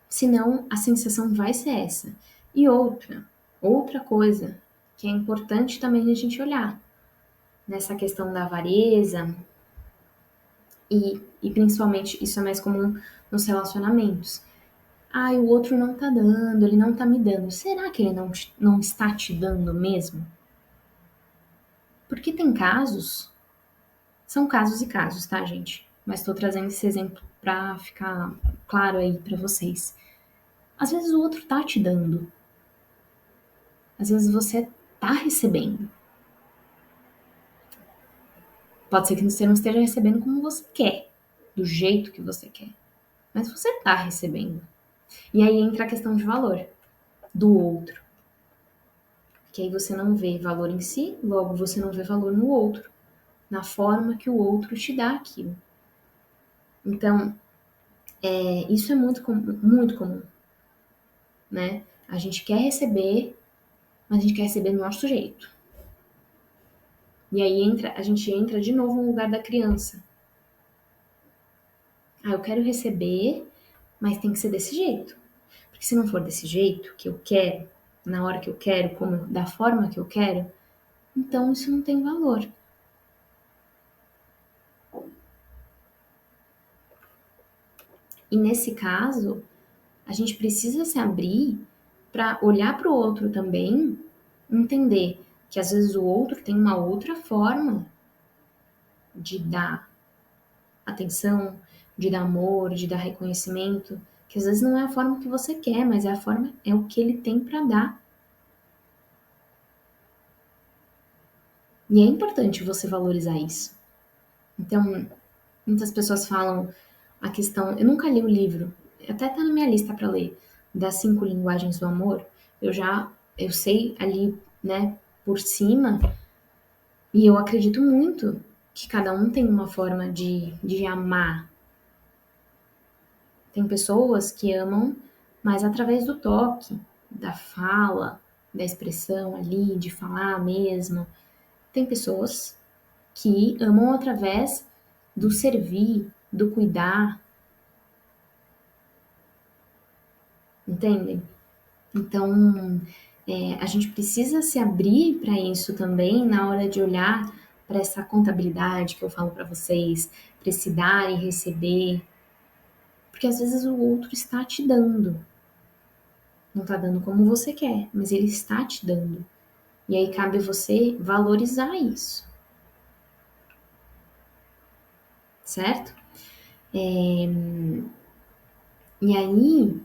senão a sensação vai ser essa. E outra coisa que é importante também a gente olhar nessa questão da avareza e principalmente isso é mais comum nos relacionamentos. O outro não tá dando, ele não tá me dando. Será que ele não está te dando mesmo? Porque tem casos, são casos e casos, tá, gente? Mas tô trazendo esse exemplo para ficar claro aí para vocês. Às vezes o outro tá te dando, às vezes você tá recebendo. Pode ser que você não esteja recebendo como você quer, do jeito que você quer, mas você tá recebendo. E aí entra a questão de valor do outro, que aí você não vê valor em si, logo você não vê valor no outro, na forma que o outro te dá aquilo. Então, isso é muito comum, né? A gente quer receber, mas a gente quer receber do nosso jeito. E aí a gente entra de novo no lugar da criança. Ah, eu quero receber, mas tem que ser desse jeito. Porque se não for desse jeito que eu quero, na hora que eu quero, da forma que eu quero, então isso não tem valor. E nesse caso, a gente precisa se abrir para olhar para o outro também, entender que às vezes o outro tem uma outra forma de dar atenção, de dar amor, de dar reconhecimento, que às vezes não é a forma que você quer, mas é o que ele tem para dar. E é importante você valorizar isso. Então, muitas pessoas falam a questão, eu nunca li o livro, até tá na minha lista para ler, das 5 linguagens do amor. Eu sei ali, né, por cima, e eu acredito muito que cada um tem uma forma de amar. Tem pessoas que amam mais através do toque, da fala, da expressão ali, de falar mesmo. Tem pessoas que amam através do servir, do cuidar, entendem? Então, a gente precisa se abrir para isso também na hora de olhar para essa contabilidade que eu falo para vocês, para esse dar e receber, porque às vezes o outro está te dando, não está dando como você quer, mas ele está te dando. E aí cabe você valorizar isso, certo? E aí,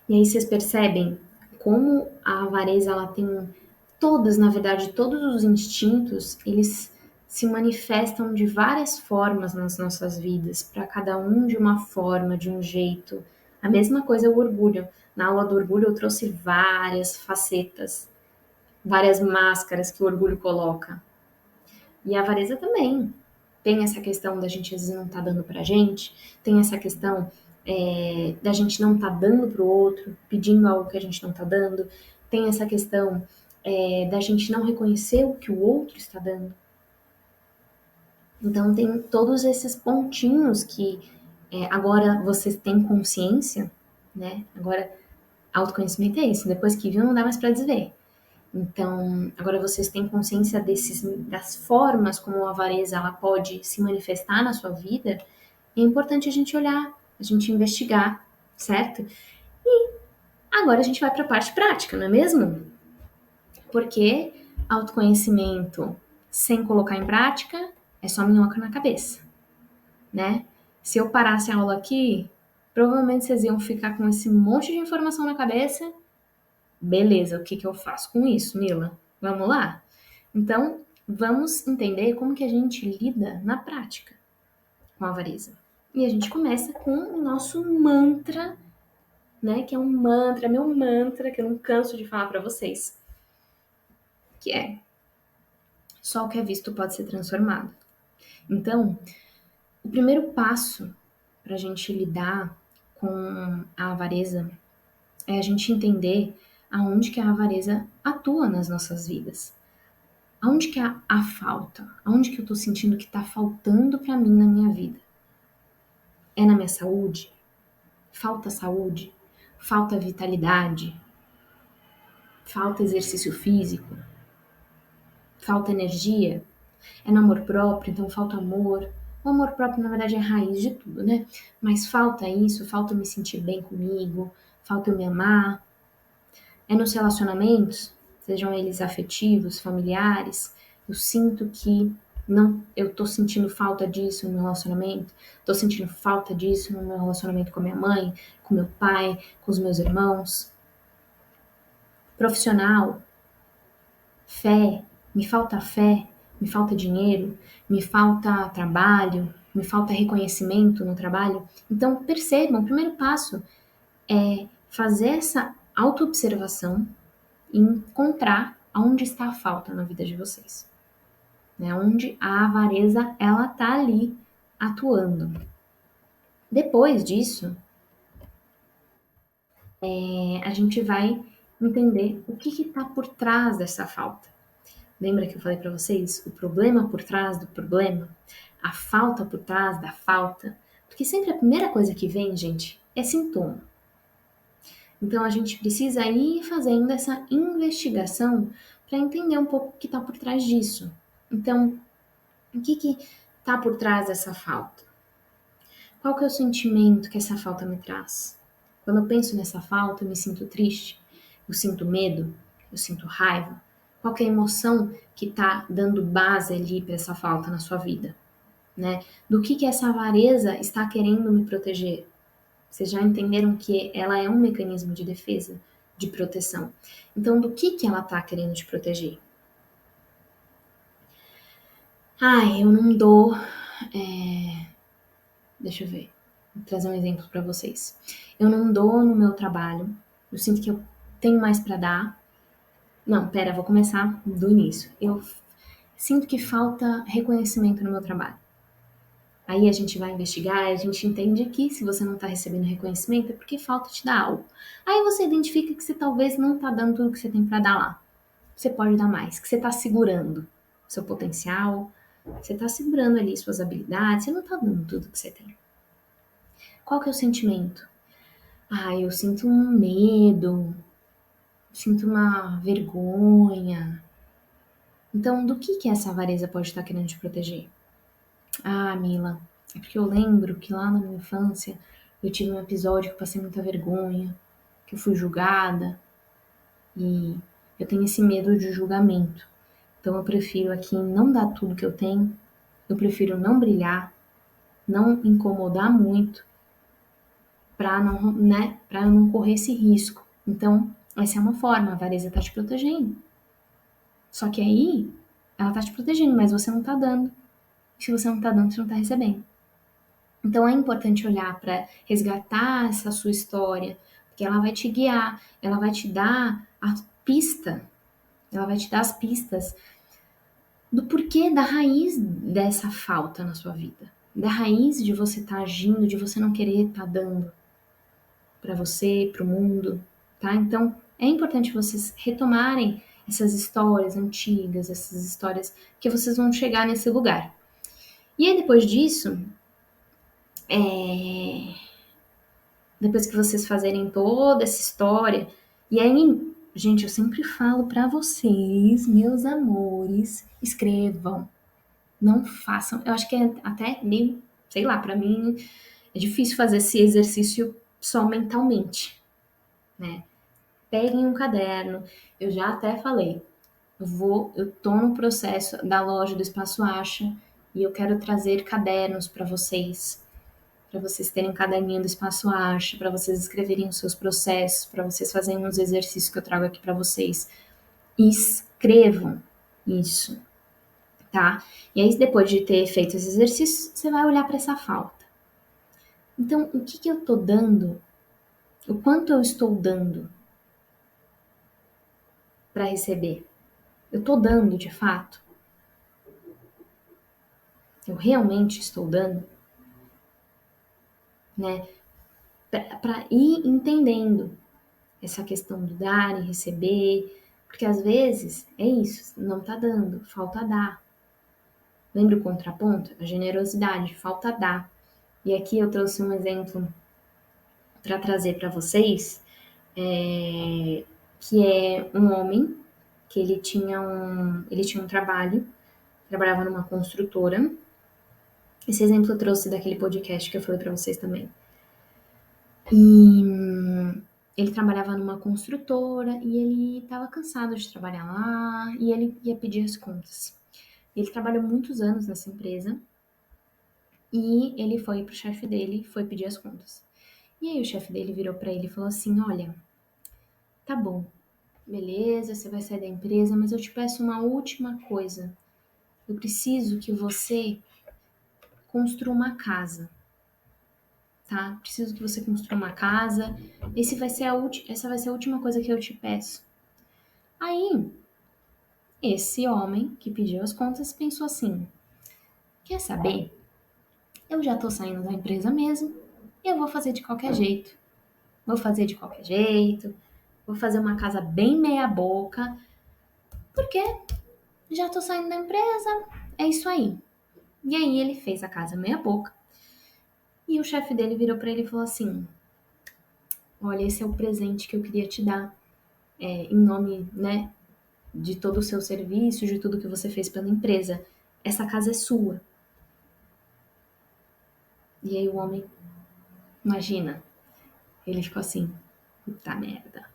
e aí vocês percebem como a avareza ela tem na verdade, todos os instintos, eles se manifestam de várias formas nas nossas vidas, para cada um de uma forma, de um jeito. A mesma coisa é o orgulho. Na aula do orgulho eu trouxe várias facetas, várias máscaras que o orgulho coloca. E a avareza também. Tem essa questão da gente às vezes não tá dando pra gente, tem essa questão da gente não tá dando pro outro, pedindo algo que a gente não tá dando, tem essa questão da gente não reconhecer o que o outro está dando. Então tem todos esses pontinhos que agora vocês têm consciência, né? Agora, autoconhecimento é isso, depois que viu não dá mais pra desver. Então, agora vocês têm consciência das formas como a avareza ela pode se manifestar na sua vida, é importante a gente olhar, a gente investigar, certo? E agora a gente vai para a parte prática, não é mesmo? Porque autoconhecimento sem colocar em prática é só minhoca na cabeça, né? Se eu parasse a aula aqui, provavelmente vocês iam ficar com esse monte de informação na cabeça. Beleza, o que que eu faço com isso, Mila? Vamos lá? Então, vamos entender como que a gente lida na prática com a avareza. E a gente começa com o nosso mantra, né? Que é um mantra, meu mantra, que eu não canso de falar para vocês. Que é: só o que é visto pode ser transformado. Então, o primeiro passo para a gente lidar com a avareza é a gente entender aonde que a avareza atua nas nossas vidas. Aonde que é a falta? Aonde que eu tô sentindo que tá faltando para mim na minha vida? É na minha saúde? Falta saúde? Falta vitalidade? Falta exercício físico? Falta energia? É no amor próprio, então falta amor. O amor próprio, na verdade, é a raiz de tudo, né? Mas falta isso, falta eu me sentir bem comigo, falta eu me amar. É nos relacionamentos, sejam eles afetivos, familiares, eu sinto que Não, eu tô sentindo falta disso no meu relacionamento, tô sentindo falta disso no meu relacionamento com a minha mãe, com meu pai, com os meus irmãos. Profissional, fé, me falta dinheiro, me falta trabalho, me falta reconhecimento no trabalho. Então, percebam, o primeiro passo é fazer essa autoobservação e encontrar onde está a falta na vida de vocês, né? Onde a avareza ela tá ali atuando. Depois disso, a gente vai entender o que está por trás dessa falta. Lembra que eu falei para vocês o problema por trás do problema, a falta por trás da falta? Porque sempre a primeira coisa que vem, gente, é sintoma. Então a gente precisa ir fazendo essa investigação para entender um pouco o que está por trás disso. Então, o que está por trás dessa falta? Qual que é o sentimento que essa falta me traz? Quando eu penso nessa falta, eu me sinto triste, eu sinto medo, eu sinto raiva. Qual que é a emoção que está dando base ali para essa falta na sua vida? Né? Do que essa avareza está querendo me proteger? Vocês já entenderam que ela é um mecanismo de defesa, de proteção. Então, do que ela está querendo te proteger? Eu não dou. Deixa eu ver. Vou trazer um exemplo para vocês. Eu não dou no meu trabalho. Eu sinto que eu tenho mais para dar. Não, pera, vou começar do início. Eu sinto que falta reconhecimento no meu trabalho. Aí a gente vai investigar e a gente entende que se você não está recebendo reconhecimento é porque falta te dar algo. Aí você identifica que você talvez não está dando tudo que você tem para dar lá. Você pode dar mais, que você está segurando seu potencial, você está segurando ali suas habilidades, você não está dando tudo que você tem. Qual que é o sentimento? Eu sinto um medo, sinto uma vergonha. Então, do que essa avareza pode estar querendo te proteger? Mila, é porque eu lembro que lá na minha infância eu tive um episódio que eu passei muita vergonha, que eu fui julgada e eu tenho esse medo de julgamento. Então eu prefiro aqui não dar tudo que eu tenho, eu prefiro não brilhar, não incomodar muito para não, né, para eu não correr esse risco. Então, essa é uma forma, a avareza tá te protegendo. Só que aí ela tá te protegendo, mas você não tá dando. Se você não tá dando, você não tá recebendo. Então é importante olhar para resgatar essa sua história, porque ela vai te guiar, ela vai te dar a pista, ela vai te dar as pistas do porquê, da raiz dessa falta na sua vida, da raiz de você estar agindo, de você não querer estar dando para você, para o mundo, tá? Então é importante vocês retomarem essas histórias antigas, essas histórias que vocês vão chegar nesse lugar. E aí depois disso, depois que vocês fazerem toda essa história, e aí, gente, eu sempre falo para vocês, meus amores, escrevam, não façam. Eu acho que é até meio, sei lá, para mim é difícil fazer esse exercício só mentalmente, né? Peguem um caderno. Eu já até falei, eu tô no processo da loja do Espaço Acha e eu quero trazer cadernos para vocês terem um caderninho do Espaço Acha, para vocês escreverem os seus processos, para vocês fazerem os exercícios que eu trago aqui para vocês. Escrevam isso, tá? E aí, depois de ter feito esses exercícios, você vai olhar para essa falta. Então, o que eu tô dando? O quanto eu estou dando para receber? Eu tô dando de fato? Eu realmente estou dando? Né? Para ir entendendo essa questão do dar e receber, porque às vezes é isso, não tá dando, falta dar. Lembra o contraponto? A generosidade, falta dar. E aqui eu trouxe um exemplo para trazer para vocês, que é um homem que ele tinha um trabalho, trabalhava numa construtora. Esse exemplo eu trouxe daquele podcast que eu falei para vocês também. E ele trabalhava numa construtora e ele estava cansado de trabalhar lá e ele ia pedir as contas. Ele trabalhou muitos anos nessa empresa e ele foi pro chefe dele, foi pedir as contas. E aí o chefe dele virou pra ele e falou assim: "Olha, tá bom, beleza, você vai sair da empresa, mas eu te peço uma última coisa. Eu preciso que você construa uma casa, tá? Preciso que você construa uma casa. Essa vai ser a última coisa que eu te peço." Aí, esse homem que pediu as contas pensou assim: quer saber? Eu já tô saindo da empresa mesmo e eu vou fazer de qualquer jeito. Vou fazer de qualquer jeito, vou fazer uma casa bem meia boca, porque já tô saindo da empresa, é isso aí. E aí ele fez a casa meia boca e o chefe dele virou pra ele e falou assim: olha, esse é o presente que eu queria te dar, em nome, né, de todo o seu serviço, de tudo que você fez pela empresa. Essa casa é sua. E aí o homem, imagina, ele ficou assim: puta merda.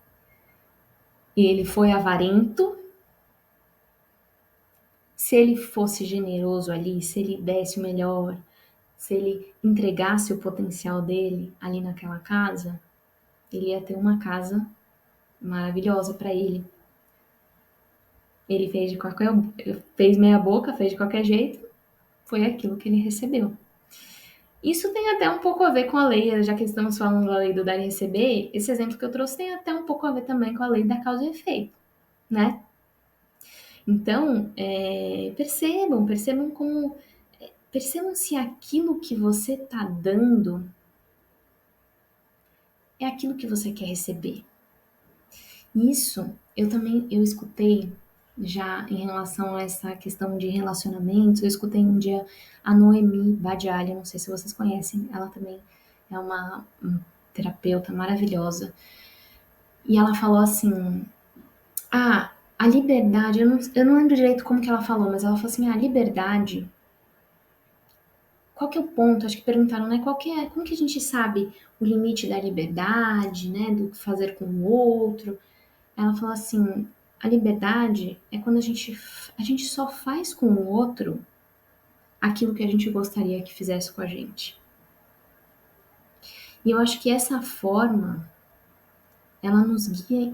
E ele foi avarento. Se ele fosse generoso ali, se ele desse o melhor, se ele entregasse o potencial dele ali naquela casa, ele ia ter uma casa maravilhosa para ele. Ele fez meia boca, fez de qualquer jeito, foi aquilo que ele recebeu. Isso tem até um pouco a ver com a lei, já que estamos falando da lei do dar e receber, esse exemplo que eu trouxe tem até um pouco a ver também com a lei da causa e efeito, né? Então, percebam como, percebam se aquilo que você está dando é aquilo que você quer receber. Isso eu escutei já em relação a essa questão de relacionamentos. Eu escutei um dia a Noemi Badiali, não sei se vocês conhecem, ela também é uma terapeuta maravilhosa. E ela falou assim: ah, a liberdade, eu não lembro direito como que ela falou, mas ela falou assim: a liberdade, qual que é o ponto? Acho que perguntaram, né? Como que a gente sabe o limite da liberdade, né? Do que fazer com o outro. Ela falou assim: a liberdade é quando a gente só faz com o outro aquilo que a gente gostaria que fizesse com a gente. E eu acho que essa forma, ela nos guia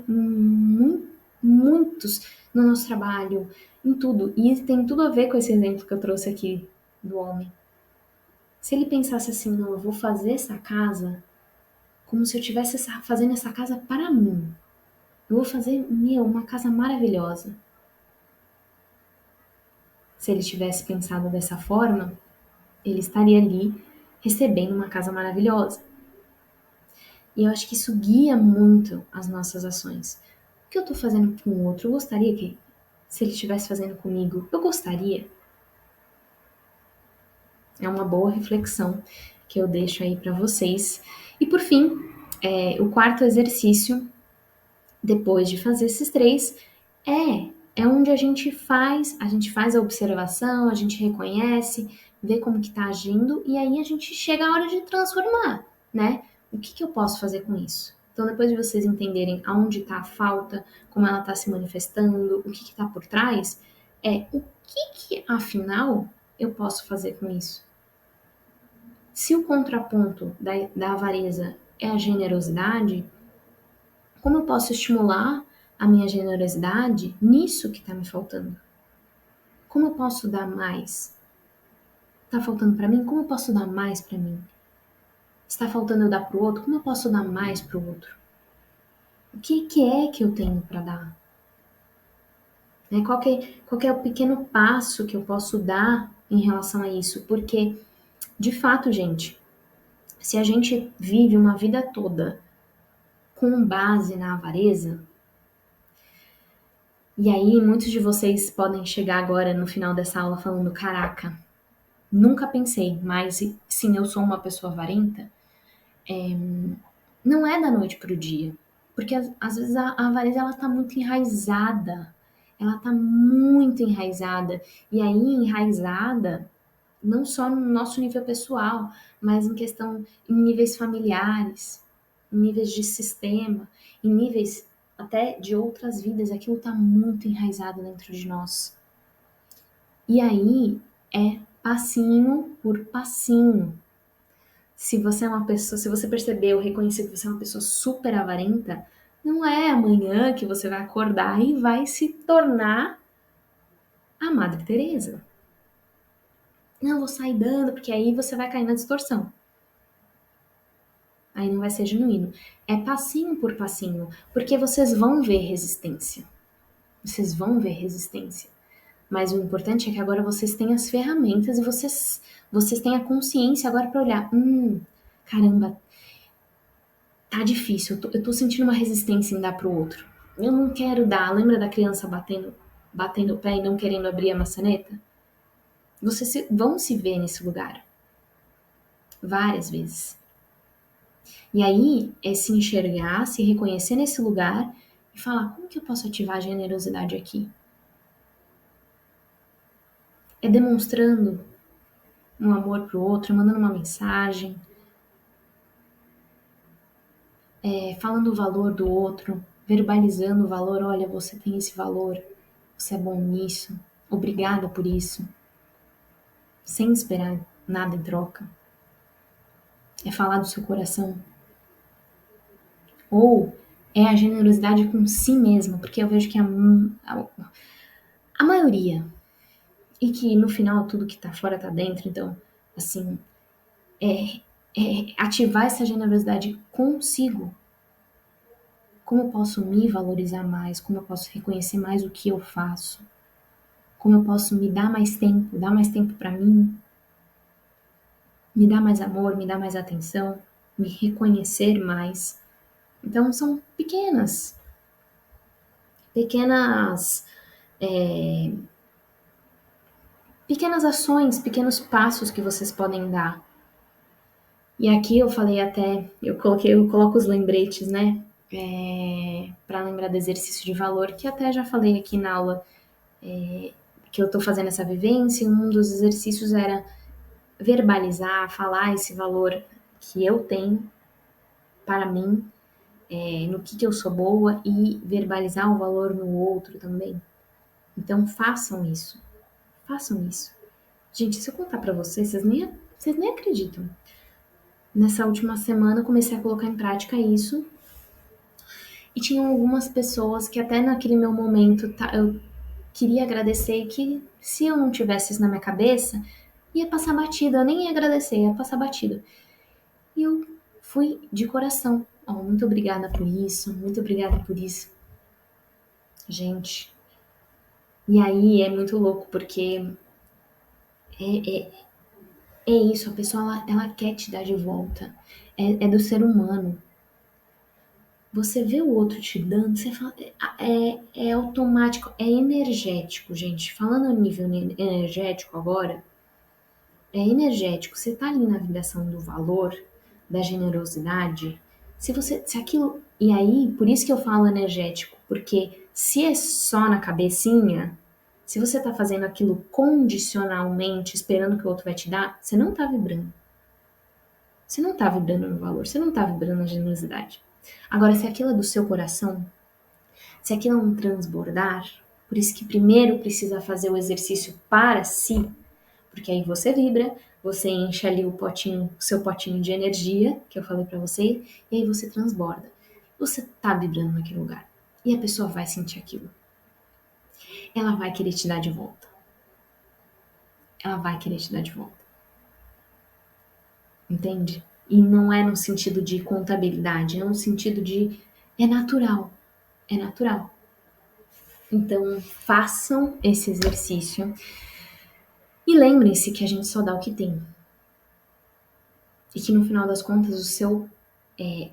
muitos no nosso trabalho, em tudo. E tem tudo a ver com esse exemplo que eu trouxe aqui do homem. Se ele pensasse assim: não, eu vou fazer essa casa como se eu estivesse fazendo essa casa para mim. Eu vou fazer, uma casa maravilhosa. Se ele tivesse pensado dessa forma, ele estaria ali recebendo uma casa maravilhosa. E eu acho que isso guia muito as nossas ações. O que eu estou fazendo com o outro, eu gostaria que, se ele estivesse fazendo comigo, eu gostaria. É uma boa reflexão que eu deixo aí para vocês. E por fim, o quarto exercício, depois de fazer esses três, é onde a gente faz a observação, a gente reconhece, vê como que tá agindo e aí a gente chega a hora de transformar, né? O que que eu posso fazer com isso? Então, depois de vocês entenderem aonde está a falta, como ela está se manifestando, o que está por trás, o que afinal eu posso fazer com isso? Se o contraponto da avareza é a generosidade, como eu posso estimular a minha generosidade nisso que está me faltando? Como eu posso dar mais? Está faltando para mim? Como eu posso dar mais para mim? Está faltando eu dar para o outro? Como eu posso dar mais para o outro? O que é que eu tenho para dar? Né? Qual que é o pequeno passo que eu posso dar em relação a isso? Porque, de fato, gente, se a gente vive uma vida toda com base na avareza, e aí muitos de vocês podem chegar agora no final dessa aula falando: caraca, nunca pensei, mas sim, eu sou uma pessoa avarenta. Não é da noite pro dia, porque às vezes a avareza ela tá muito enraizada, ela tá muito enraizada, e aí enraizada não só no nosso nível pessoal, mas em níveis familiares, em níveis de sistema, em níveis até de outras vidas, aquilo tá muito enraizado dentro de nós. E aí é passinho por passinho. Se você é uma pessoa, se você percebeu, reconhecer que você é uma pessoa super avarenta, não é amanhã que você vai acordar e vai se tornar a Madre Teresa. Não, vou sair dando, porque aí você vai cair na distorção. Aí não vai ser genuíno. É passinho por passinho, porque vocês vão ver resistência. Vocês vão ver resistência. Mas o importante é que agora vocês têm as ferramentas e vocês têm a consciência agora para olhar. Caramba, tá difícil. Eu tô sentindo uma resistência em dar pro outro. Eu não quero dar. Lembra da criança batendo o pé e não querendo abrir a maçaneta? Vocês vão se ver nesse lugar várias vezes. E aí é se enxergar, se reconhecer nesse lugar e falar: como que eu posso ativar a generosidade aqui? É demonstrando um amor pro outro, mandando uma mensagem, falando o valor do outro, verbalizando o valor: olha, você tem esse valor, você é bom nisso, obrigada por isso, sem esperar nada em troca. É falar do seu coração. Ou é a generosidade com si mesma, porque eu vejo que a maioria, e que no final tudo que tá fora tá dentro, então, assim, ativar essa generosidade consigo. Como eu posso me valorizar mais? Como eu posso reconhecer mais o que eu faço? Como eu posso me dar mais tempo para mim, me dar mais amor, me dar mais atenção, me reconhecer mais. Então são pequenas, pequenas ações, pequenos passos que vocês podem dar. E aqui eu falei até, eu coloco os lembretes, né? Para lembrar do exercício de valor, que até já falei aqui na aula que eu tô fazendo essa vivência. E um dos exercícios era verbalizar, falar esse valor que eu tenho para mim, no que eu sou boa e verbalizar o valor no outro também. Então façam isso, façam isso. Gente, se eu contar para vocês, vocês nem acreditam. Nessa última semana eu comecei a colocar em prática isso e tinham algumas pessoas que até naquele meu momento eu queria agradecer e que se eu não tivesse isso na minha cabeça, ia passar batida, eu nem ia agradecer, ia passar batida. E eu fui de coração. Oh, muito obrigada por isso, muito obrigada por isso. Gente. E aí é muito louco, porque é, é, é isso, a pessoa ela quer te dar de volta. É do ser humano. Você vê o outro te dando, você fala, é automático, é energético, gente. Falando no nível energético agora, é energético. Você tá ali na vibração do valor, da generosidade. Se aquilo. E aí, por isso que eu falo energético, porque se é só na cabecinha, se você tá fazendo aquilo condicionalmente, esperando que o outro vai te dar, você não tá vibrando. Você não tá vibrando no valor, você não tá vibrando na generosidade. Agora, se aquilo é do seu coração, se aquilo é um transbordar, por isso que primeiro precisa fazer o exercício para si, porque aí você vibra, você enche ali o seu potinho de energia, que eu falei pra você, e aí você transborda. Você tá vibrando naquele lugar. E a pessoa vai sentir aquilo. Ela vai querer te dar de volta. Ela vai querer te dar de volta. Entende? E não é no sentido de contabilidade, é no sentido de é natural. É natural. Então, façam esse exercício e lembrem-se que a gente só dá o que tem. E que no final das contas o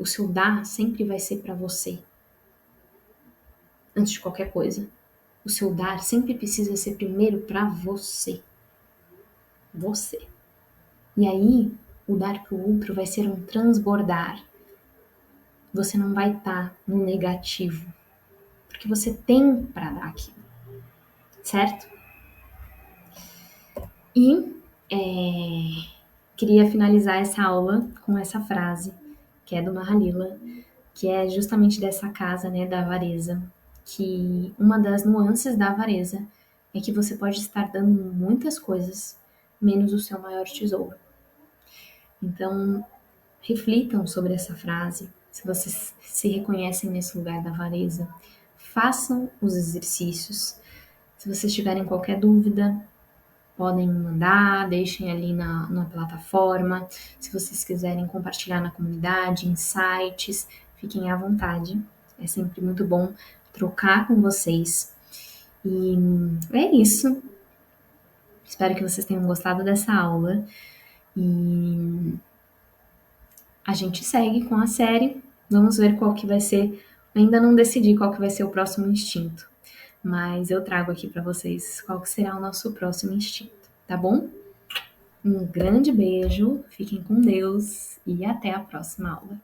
seu dar sempre vai ser para você, antes de qualquer coisa. O seu dar sempre precisa ser primeiro para você. Você. E aí, o dar para o outro vai ser um transbordar. Você não vai estar no negativo, porque você tem para dar aquilo, certo? E queria finalizar essa aula com essa frase, que é do Mahalila, que é justamente dessa casa, né, da avareza, que uma das nuances da avareza é que você pode estar dando muitas coisas, menos o seu maior tesouro. Então, reflitam sobre essa frase. Se vocês se reconhecem nesse lugar da avareza, façam os exercícios. Se vocês tiverem qualquer dúvida, podem me mandar, deixem ali na plataforma. Se vocês quiserem compartilhar na comunidade, em sites, fiquem à vontade. É sempre muito bom trocar com vocês. E é isso. Espero que vocês tenham gostado dessa aula. E a gente segue com a série. Vamos ver qual que vai ser. Ainda não decidi qual que vai ser o próximo instinto, mas eu trago aqui para vocês qual que será o nosso próximo instinto, tá bom? Um grande beijo, fiquem com Deus e até a próxima aula.